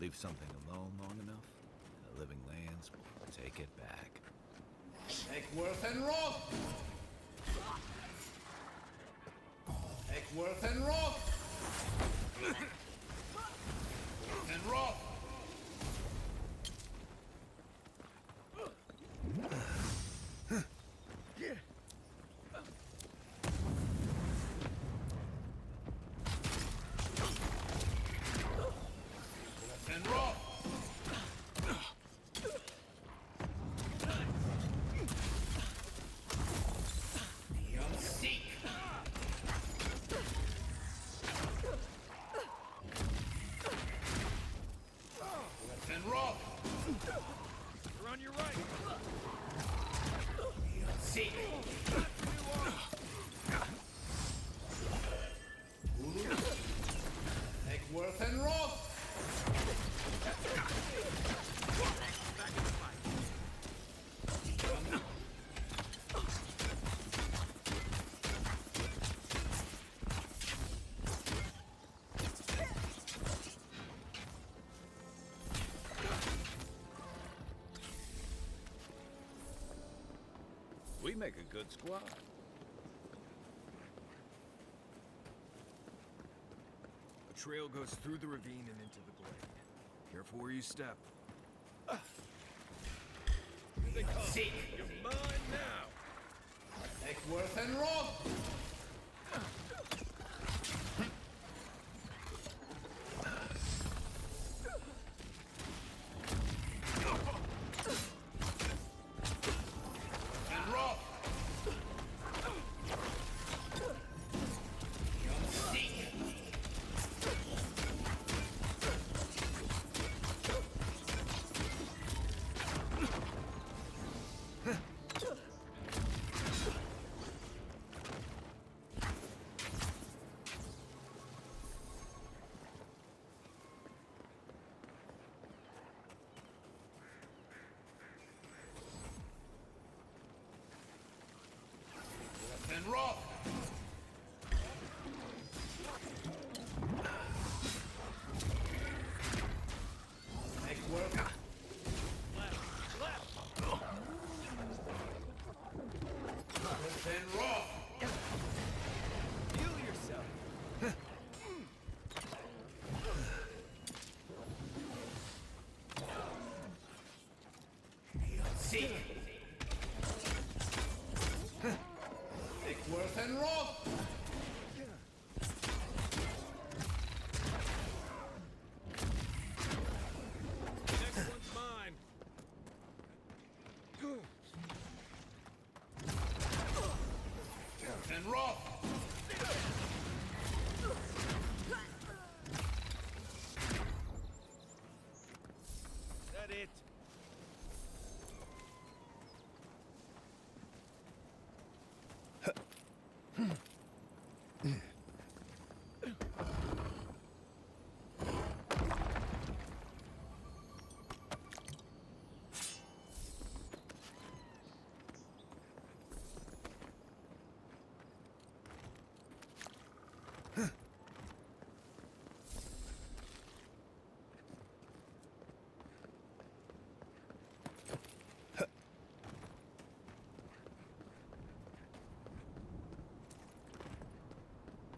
Leave something alone long enough, and the living lands will take it back. Eckworth and Roth! Eckworth and Roth! And Roth! And Roth! Seek! And Roth! You're on your right! Seek! Eckworth and Roth! We make a good squad. The trail goes through the ravine and into the glade. Careful where you step. Here they come. Seek! You're mine now! Eckworth and Roth! And Roth! Roth! Next work. Left! Then Roth! Heal yourself! Seek! Nickworth and Roth! Next one's mine! And Roth! That it?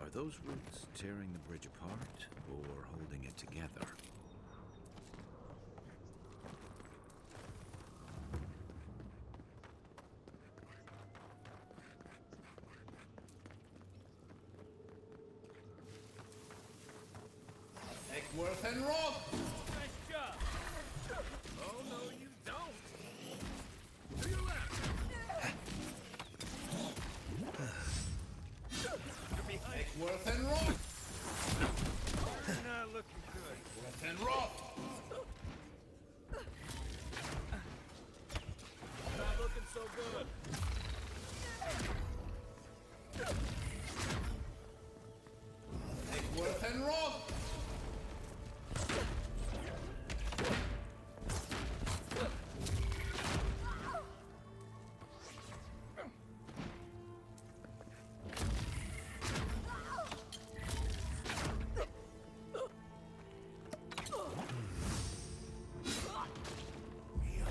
Are those roots tearing the bridge apart or holding it together? Nickworth and Roth! Nice job! Oh, no, you don't! To your left! You're behind. Nickworth and Roth! You're not looking good. Nickworth and Roth! Not looking so good. Nickworth and Roth!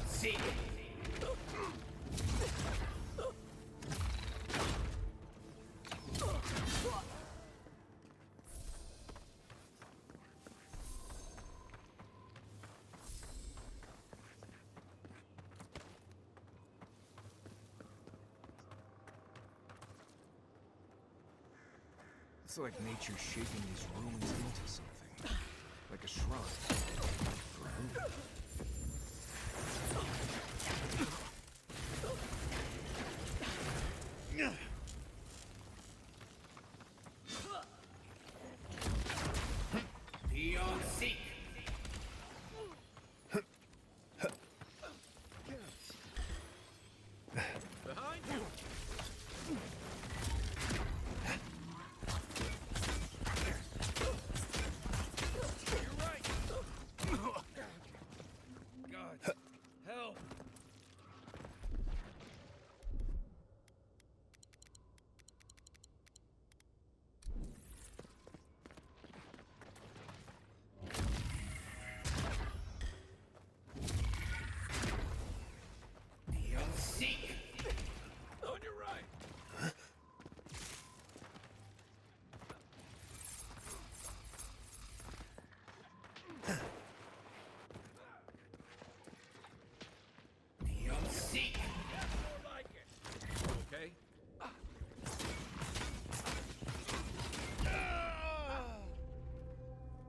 Seek! It's like nature shaping these ruins into something. Like a shrine. For who? Beyond Seek! Behind you! You're right! God, help! Beyond Seek! On your right! Beyond Seek! More like it! Okay?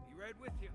Be right with you.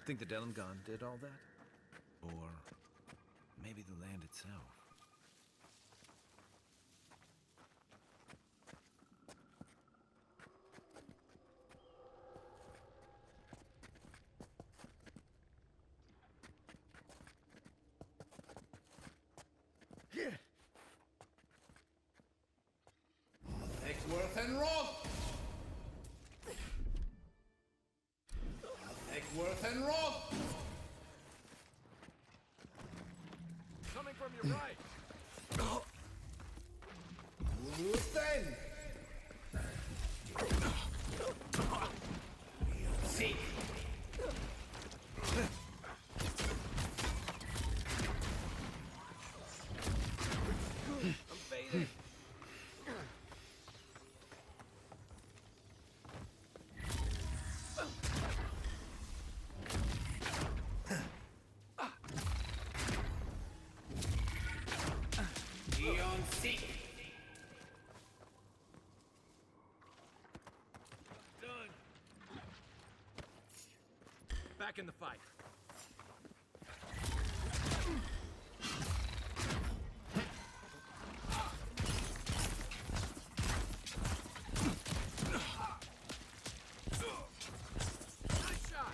Think the Delimgon did all that? Or maybe the land itself? Eckworth and Roth! Eckworth and Roth! Coming from your right! Luthen! Seek! I'm fading! Eon Seek! Done! Back in the fight. Nice shot!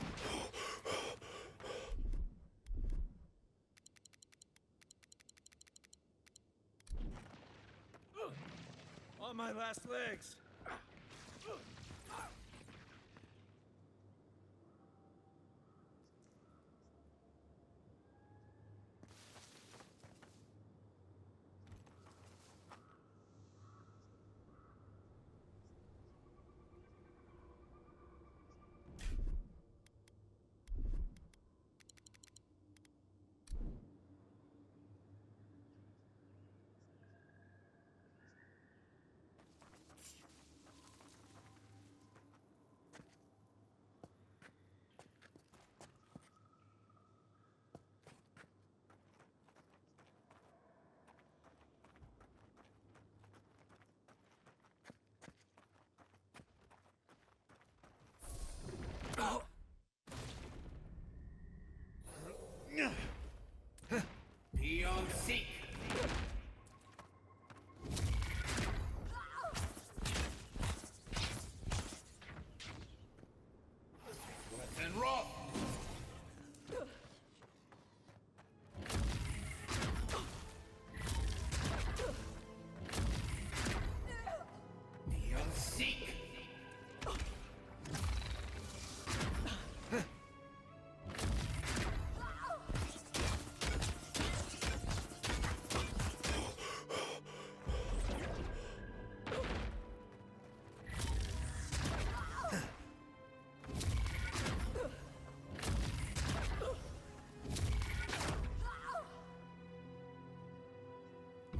On my last legs! Eon Seek! Eckworth and Roth! Eon Seek!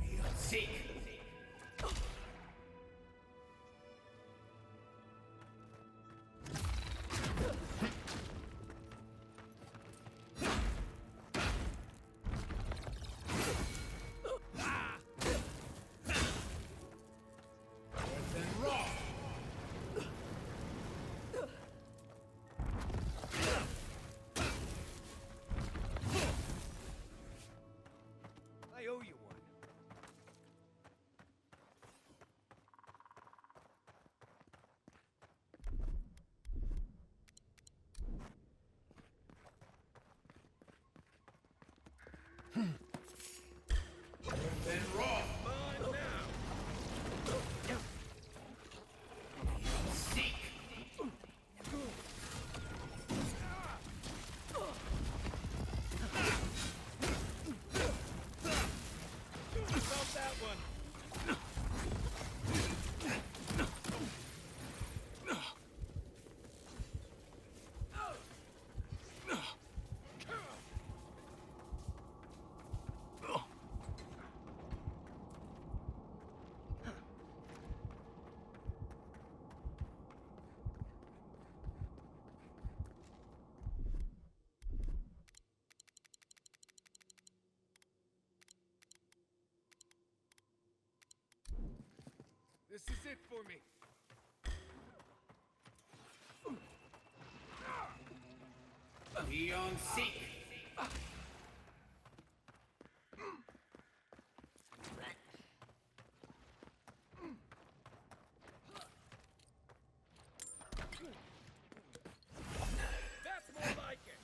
Eon Seek! Eckworth and Roth! I owe you one. Then Roth! Mine now! Seek! Stop that one! This is it for me. Beyond seek. That's more like it.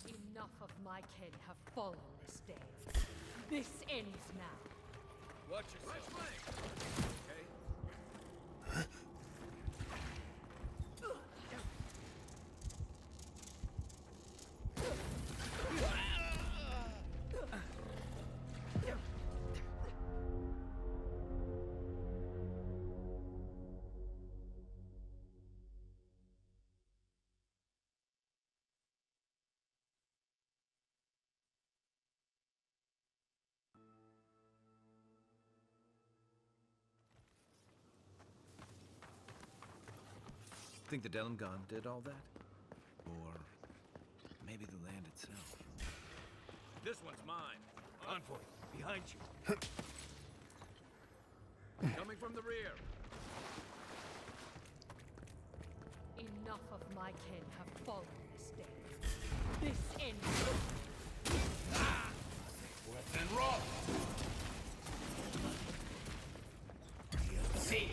Enough of my kin have fallen this day. This ends now. Watch yourself. Okay. Think the Delimgon did all that? Or maybe the land itself? This one's mine. Envoy, behind you. Coming from the rear. Enough of my kin have fallen this day. This ends. Within rock. Seek.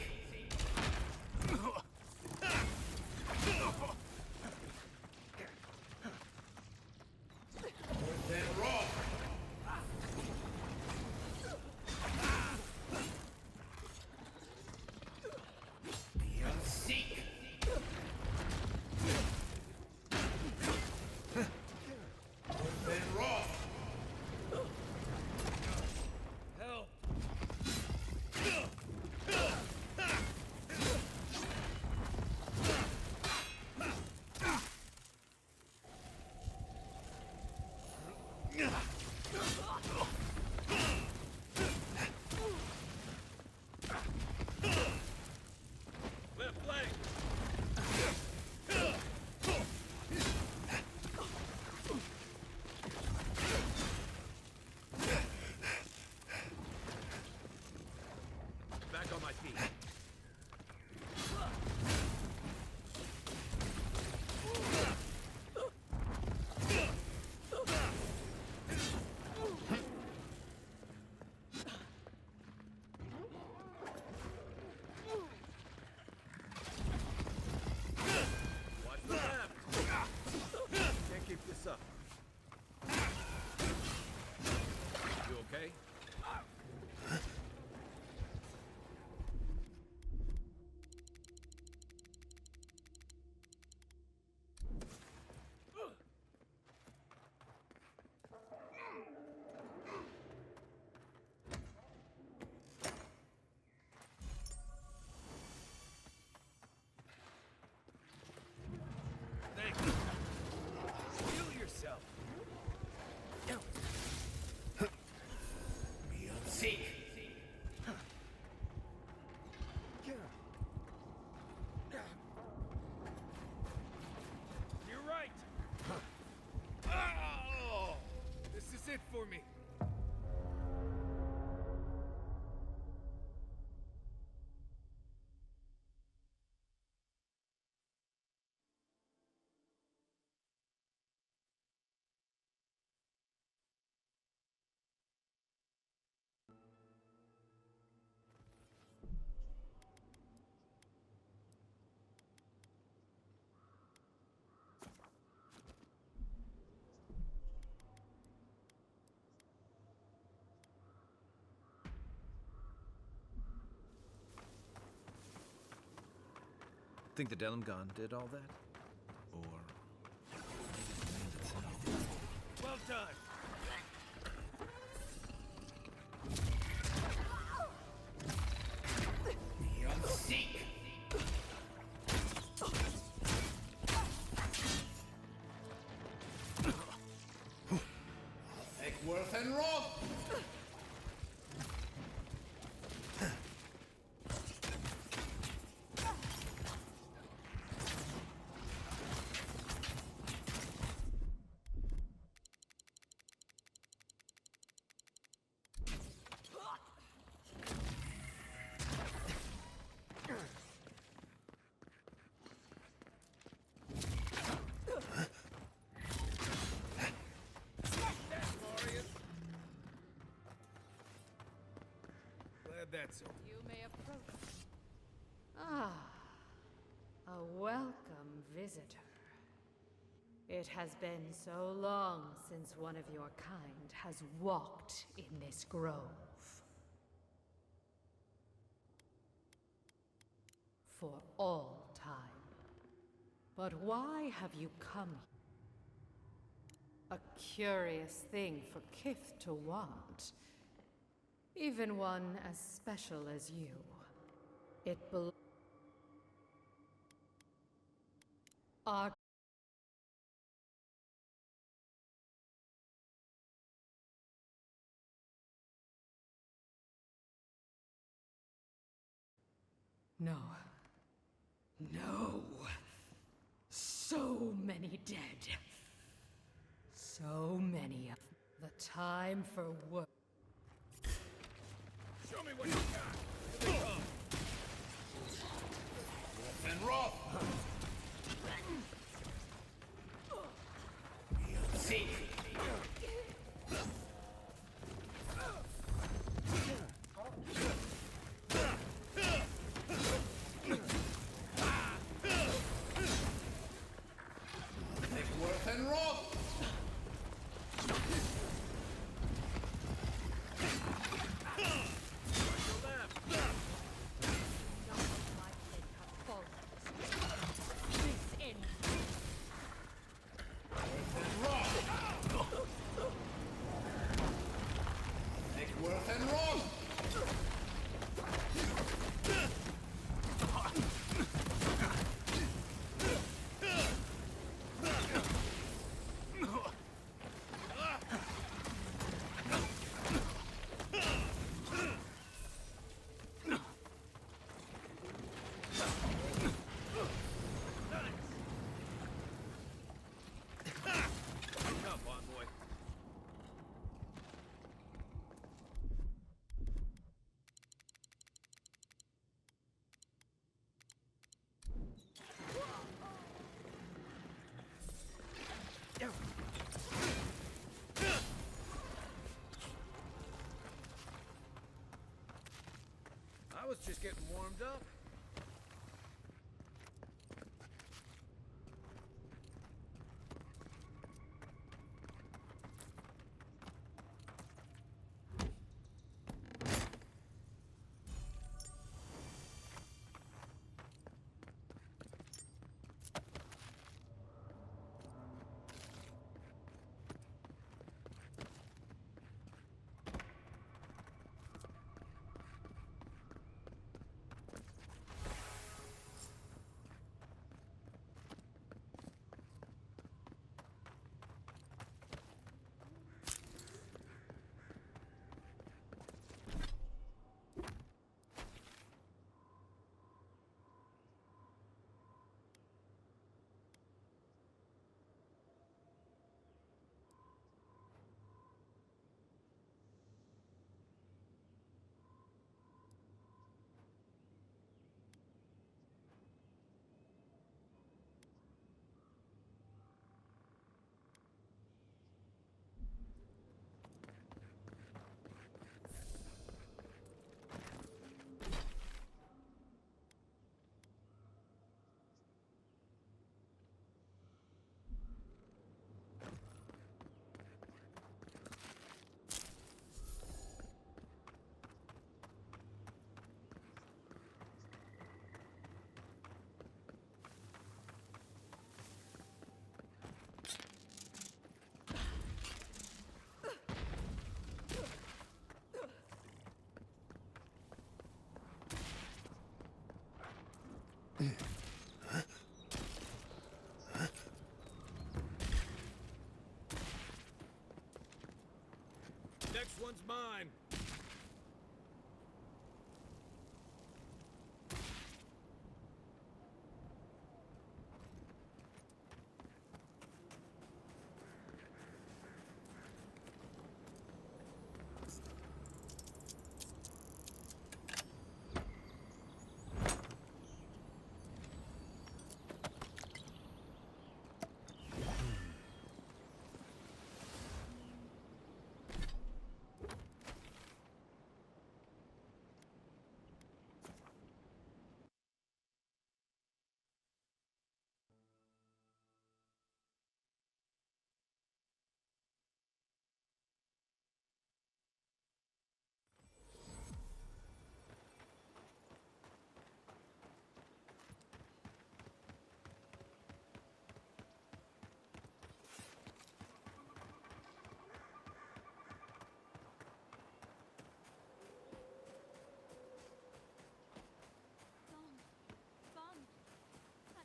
Within rock. Seek. Within rock. Help. Left leg. Back on my feet. Watch the left. Can't keep this up. You okay? Thank you. Heal yourself. Seek. You're right. Oh, this is it for me. Think the Delimgon did all that? Or Well done. You'll seek. Eckworth and Roth. That's all. You may approach. Ah, a welcome visitor. It has been so long since one of your kind has walked in this grove. For all time. But why have you come here? A curious thing for Kith to want. Even one as special as you. It Our No. No. So many dead. So many of the time for work. Show me what you got. Here they come. Wolf and Roth. You'll see. Eckworth and Roth. Eckworth and Roth. Come on, boy. I was just getting warmed up. Next one's mine.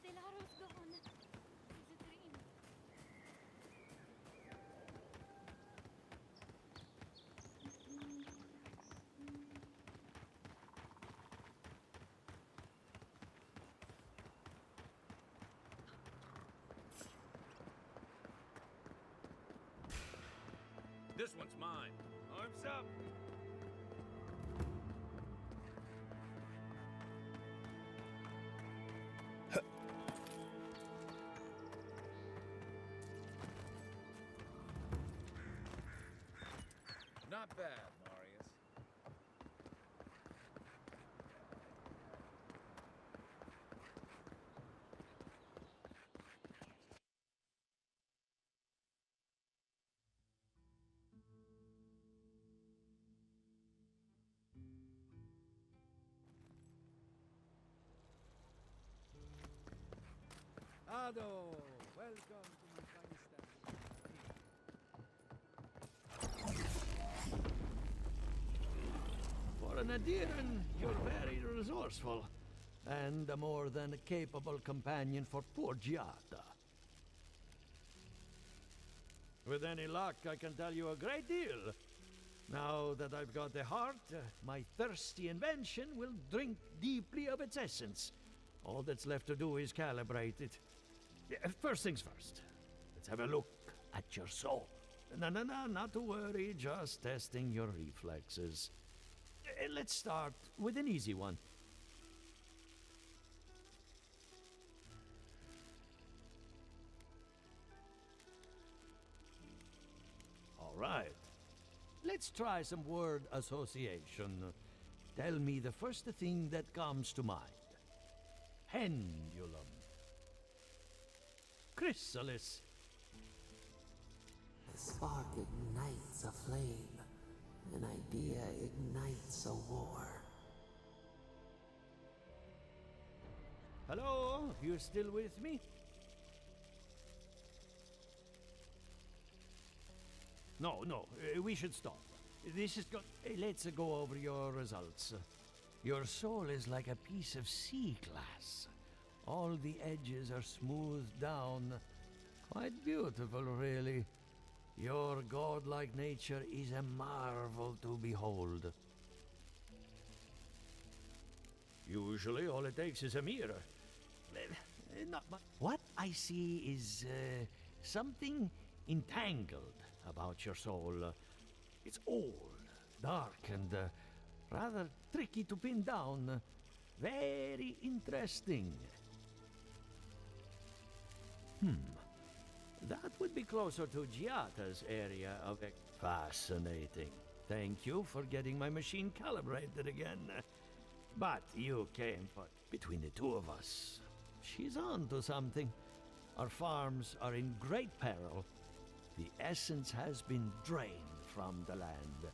Adelaro's gone. It's a dream. This one's mine. Arms up. Not bad, Marius. Ado, welcome to my fine stand. For an Adiran, you're very resourceful, and a more than capable companion for poor Giada. With any luck, I can tell you a great deal. Now that I've got the heart, my thirsty invention will drink deeply of its essence. All that's left to do is calibrate it. First things first. Let's have a look at your soul. No, not to worry, just testing your reflexes. Let's start with an easy one. All right. Let's try some word association. Tell me the first thing that comes to mind. Pendulum. Chrysalis. A spark ignites a flame. An idea ignites a war. Hello? You still with me? No, we should stop. This is let's go over your results. Your soul is like a piece of sea glass. All the edges are smoothed down. Quite beautiful, really. Your godlike nature is a marvel to behold. Usually, all it takes is a mirror. Not much. What I see is something entangled about your soul. It's old, dark, and rather tricky to pin down. Very interesting. That would be closer to Giata's area of... Fascinating. Thank you for getting my machine calibrated again. But you came for... Between the two of us, she's on to something. Our farms are in great peril. The essence has been drained from the land.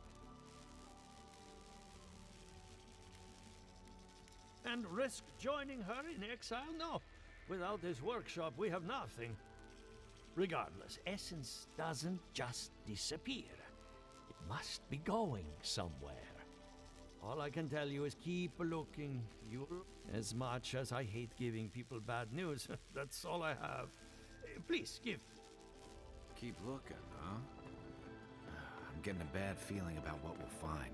And risk joining her in exile? No. Without this workshop, we have nothing. Regardless, essence doesn't just disappear. It must be going somewhere. All I can tell you is keep looking. As much as I hate giving people bad news, that's all I have. Please, give. Keep looking, huh? I'm getting a bad feeling about what we'll find.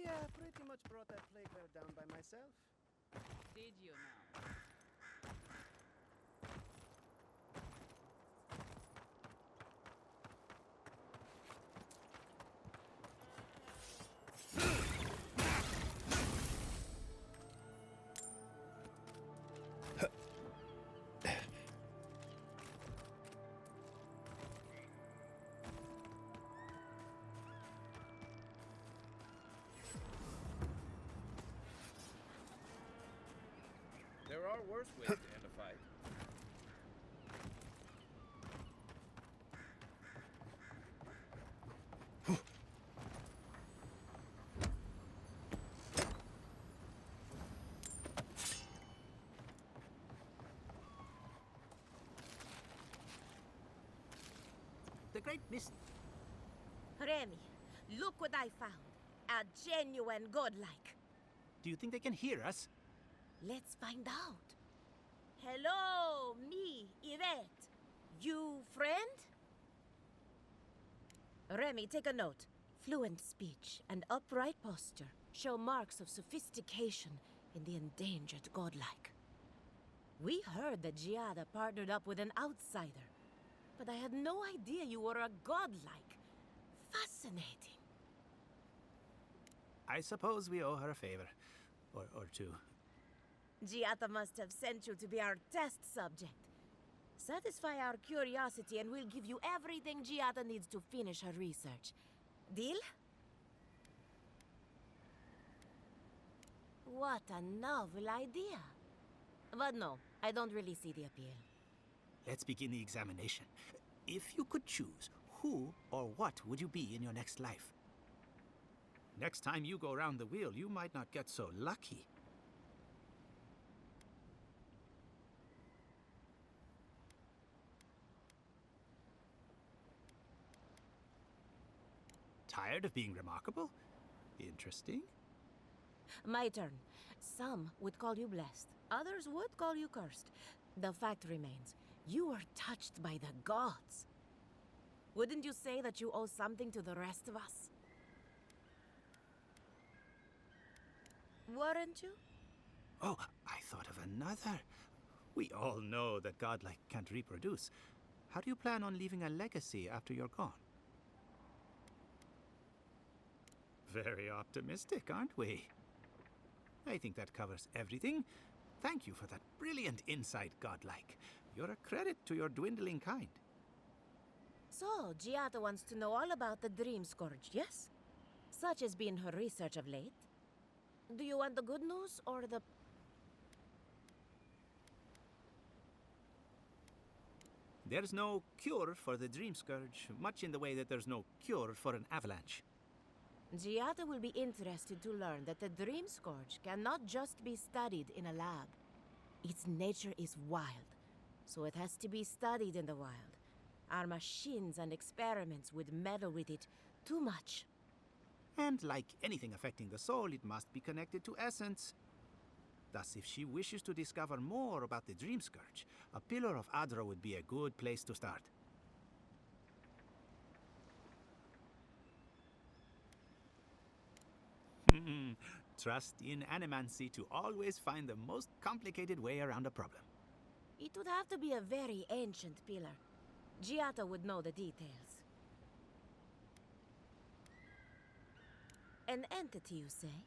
Yeah, I pretty much brought that plague bear down by myself. Did you now? There are worse ways to end a fight. The great miss. Remy, look what I found. A genuine godlike. Do you think they can hear us? Let's find out. Hello, me, Yvette. You friend? Remy, take a note. Fluent speech and upright posture show marks of sophistication in the endangered godlike. We heard that Giada partnered up with an outsider, but I had no idea you were a godlike. Fascinating. I suppose we owe her a favor. Or two. Giada must have sent you to be our test subject. Satisfy our curiosity and we'll give you everything Giada needs to finish her research. Deal? What a novel idea. But no, I don't really see the appeal. Let's begin the examination. If you could choose, who or what would you be in your next life? Next time you go around the wheel, you might not get so lucky. Tired of being remarkable? Interesting. My turn. Some would call you blessed. Others would call you cursed. The fact remains, you were touched by the gods. Wouldn't you say that you owe something to the rest of us? Weren't you? Oh, I thought of another. We all know that godlike can't reproduce. How do you plan on leaving a legacy after you're gone? Very optimistic, aren't we? I think that covers everything. Thank you for that brilliant insight, godlike. You're a credit to your dwindling kind. So, Giada wants to know all about the Dream Scourge, yes? Such has been her research of late. Do you want the good news or the... There's no cure for the Dream Scourge, much in the way that there's no cure for an avalanche. Giada will be interested to learn that the Dream Scourge cannot just be studied in a lab. Its nature is wild, so it has to be studied in the wild. Our machines and experiments would meddle with it too much. And like anything affecting the soul, it must be connected to essence. Thus, if she wishes to discover more about the Dream Scourge, a Pillar of Adra would be a good place to start. Trust in animancy to always find the most complicated way around a problem. It would have to be a very ancient pillar. Giada would know the details. An entity, you say?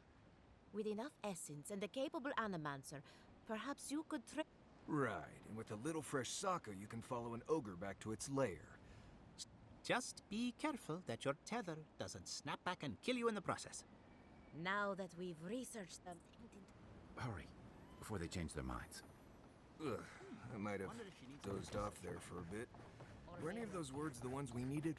With enough essence and a capable animancer, perhaps you could Right, and with a little fresh soccer, you can follow an ogre back to its lair. Just be careful that your tether doesn't snap back and kill you in the process. Now that we've researched them... Hurry, before they change their minds. Ugh, I might have dozed off there for a bit. Were any of those words the ones we needed?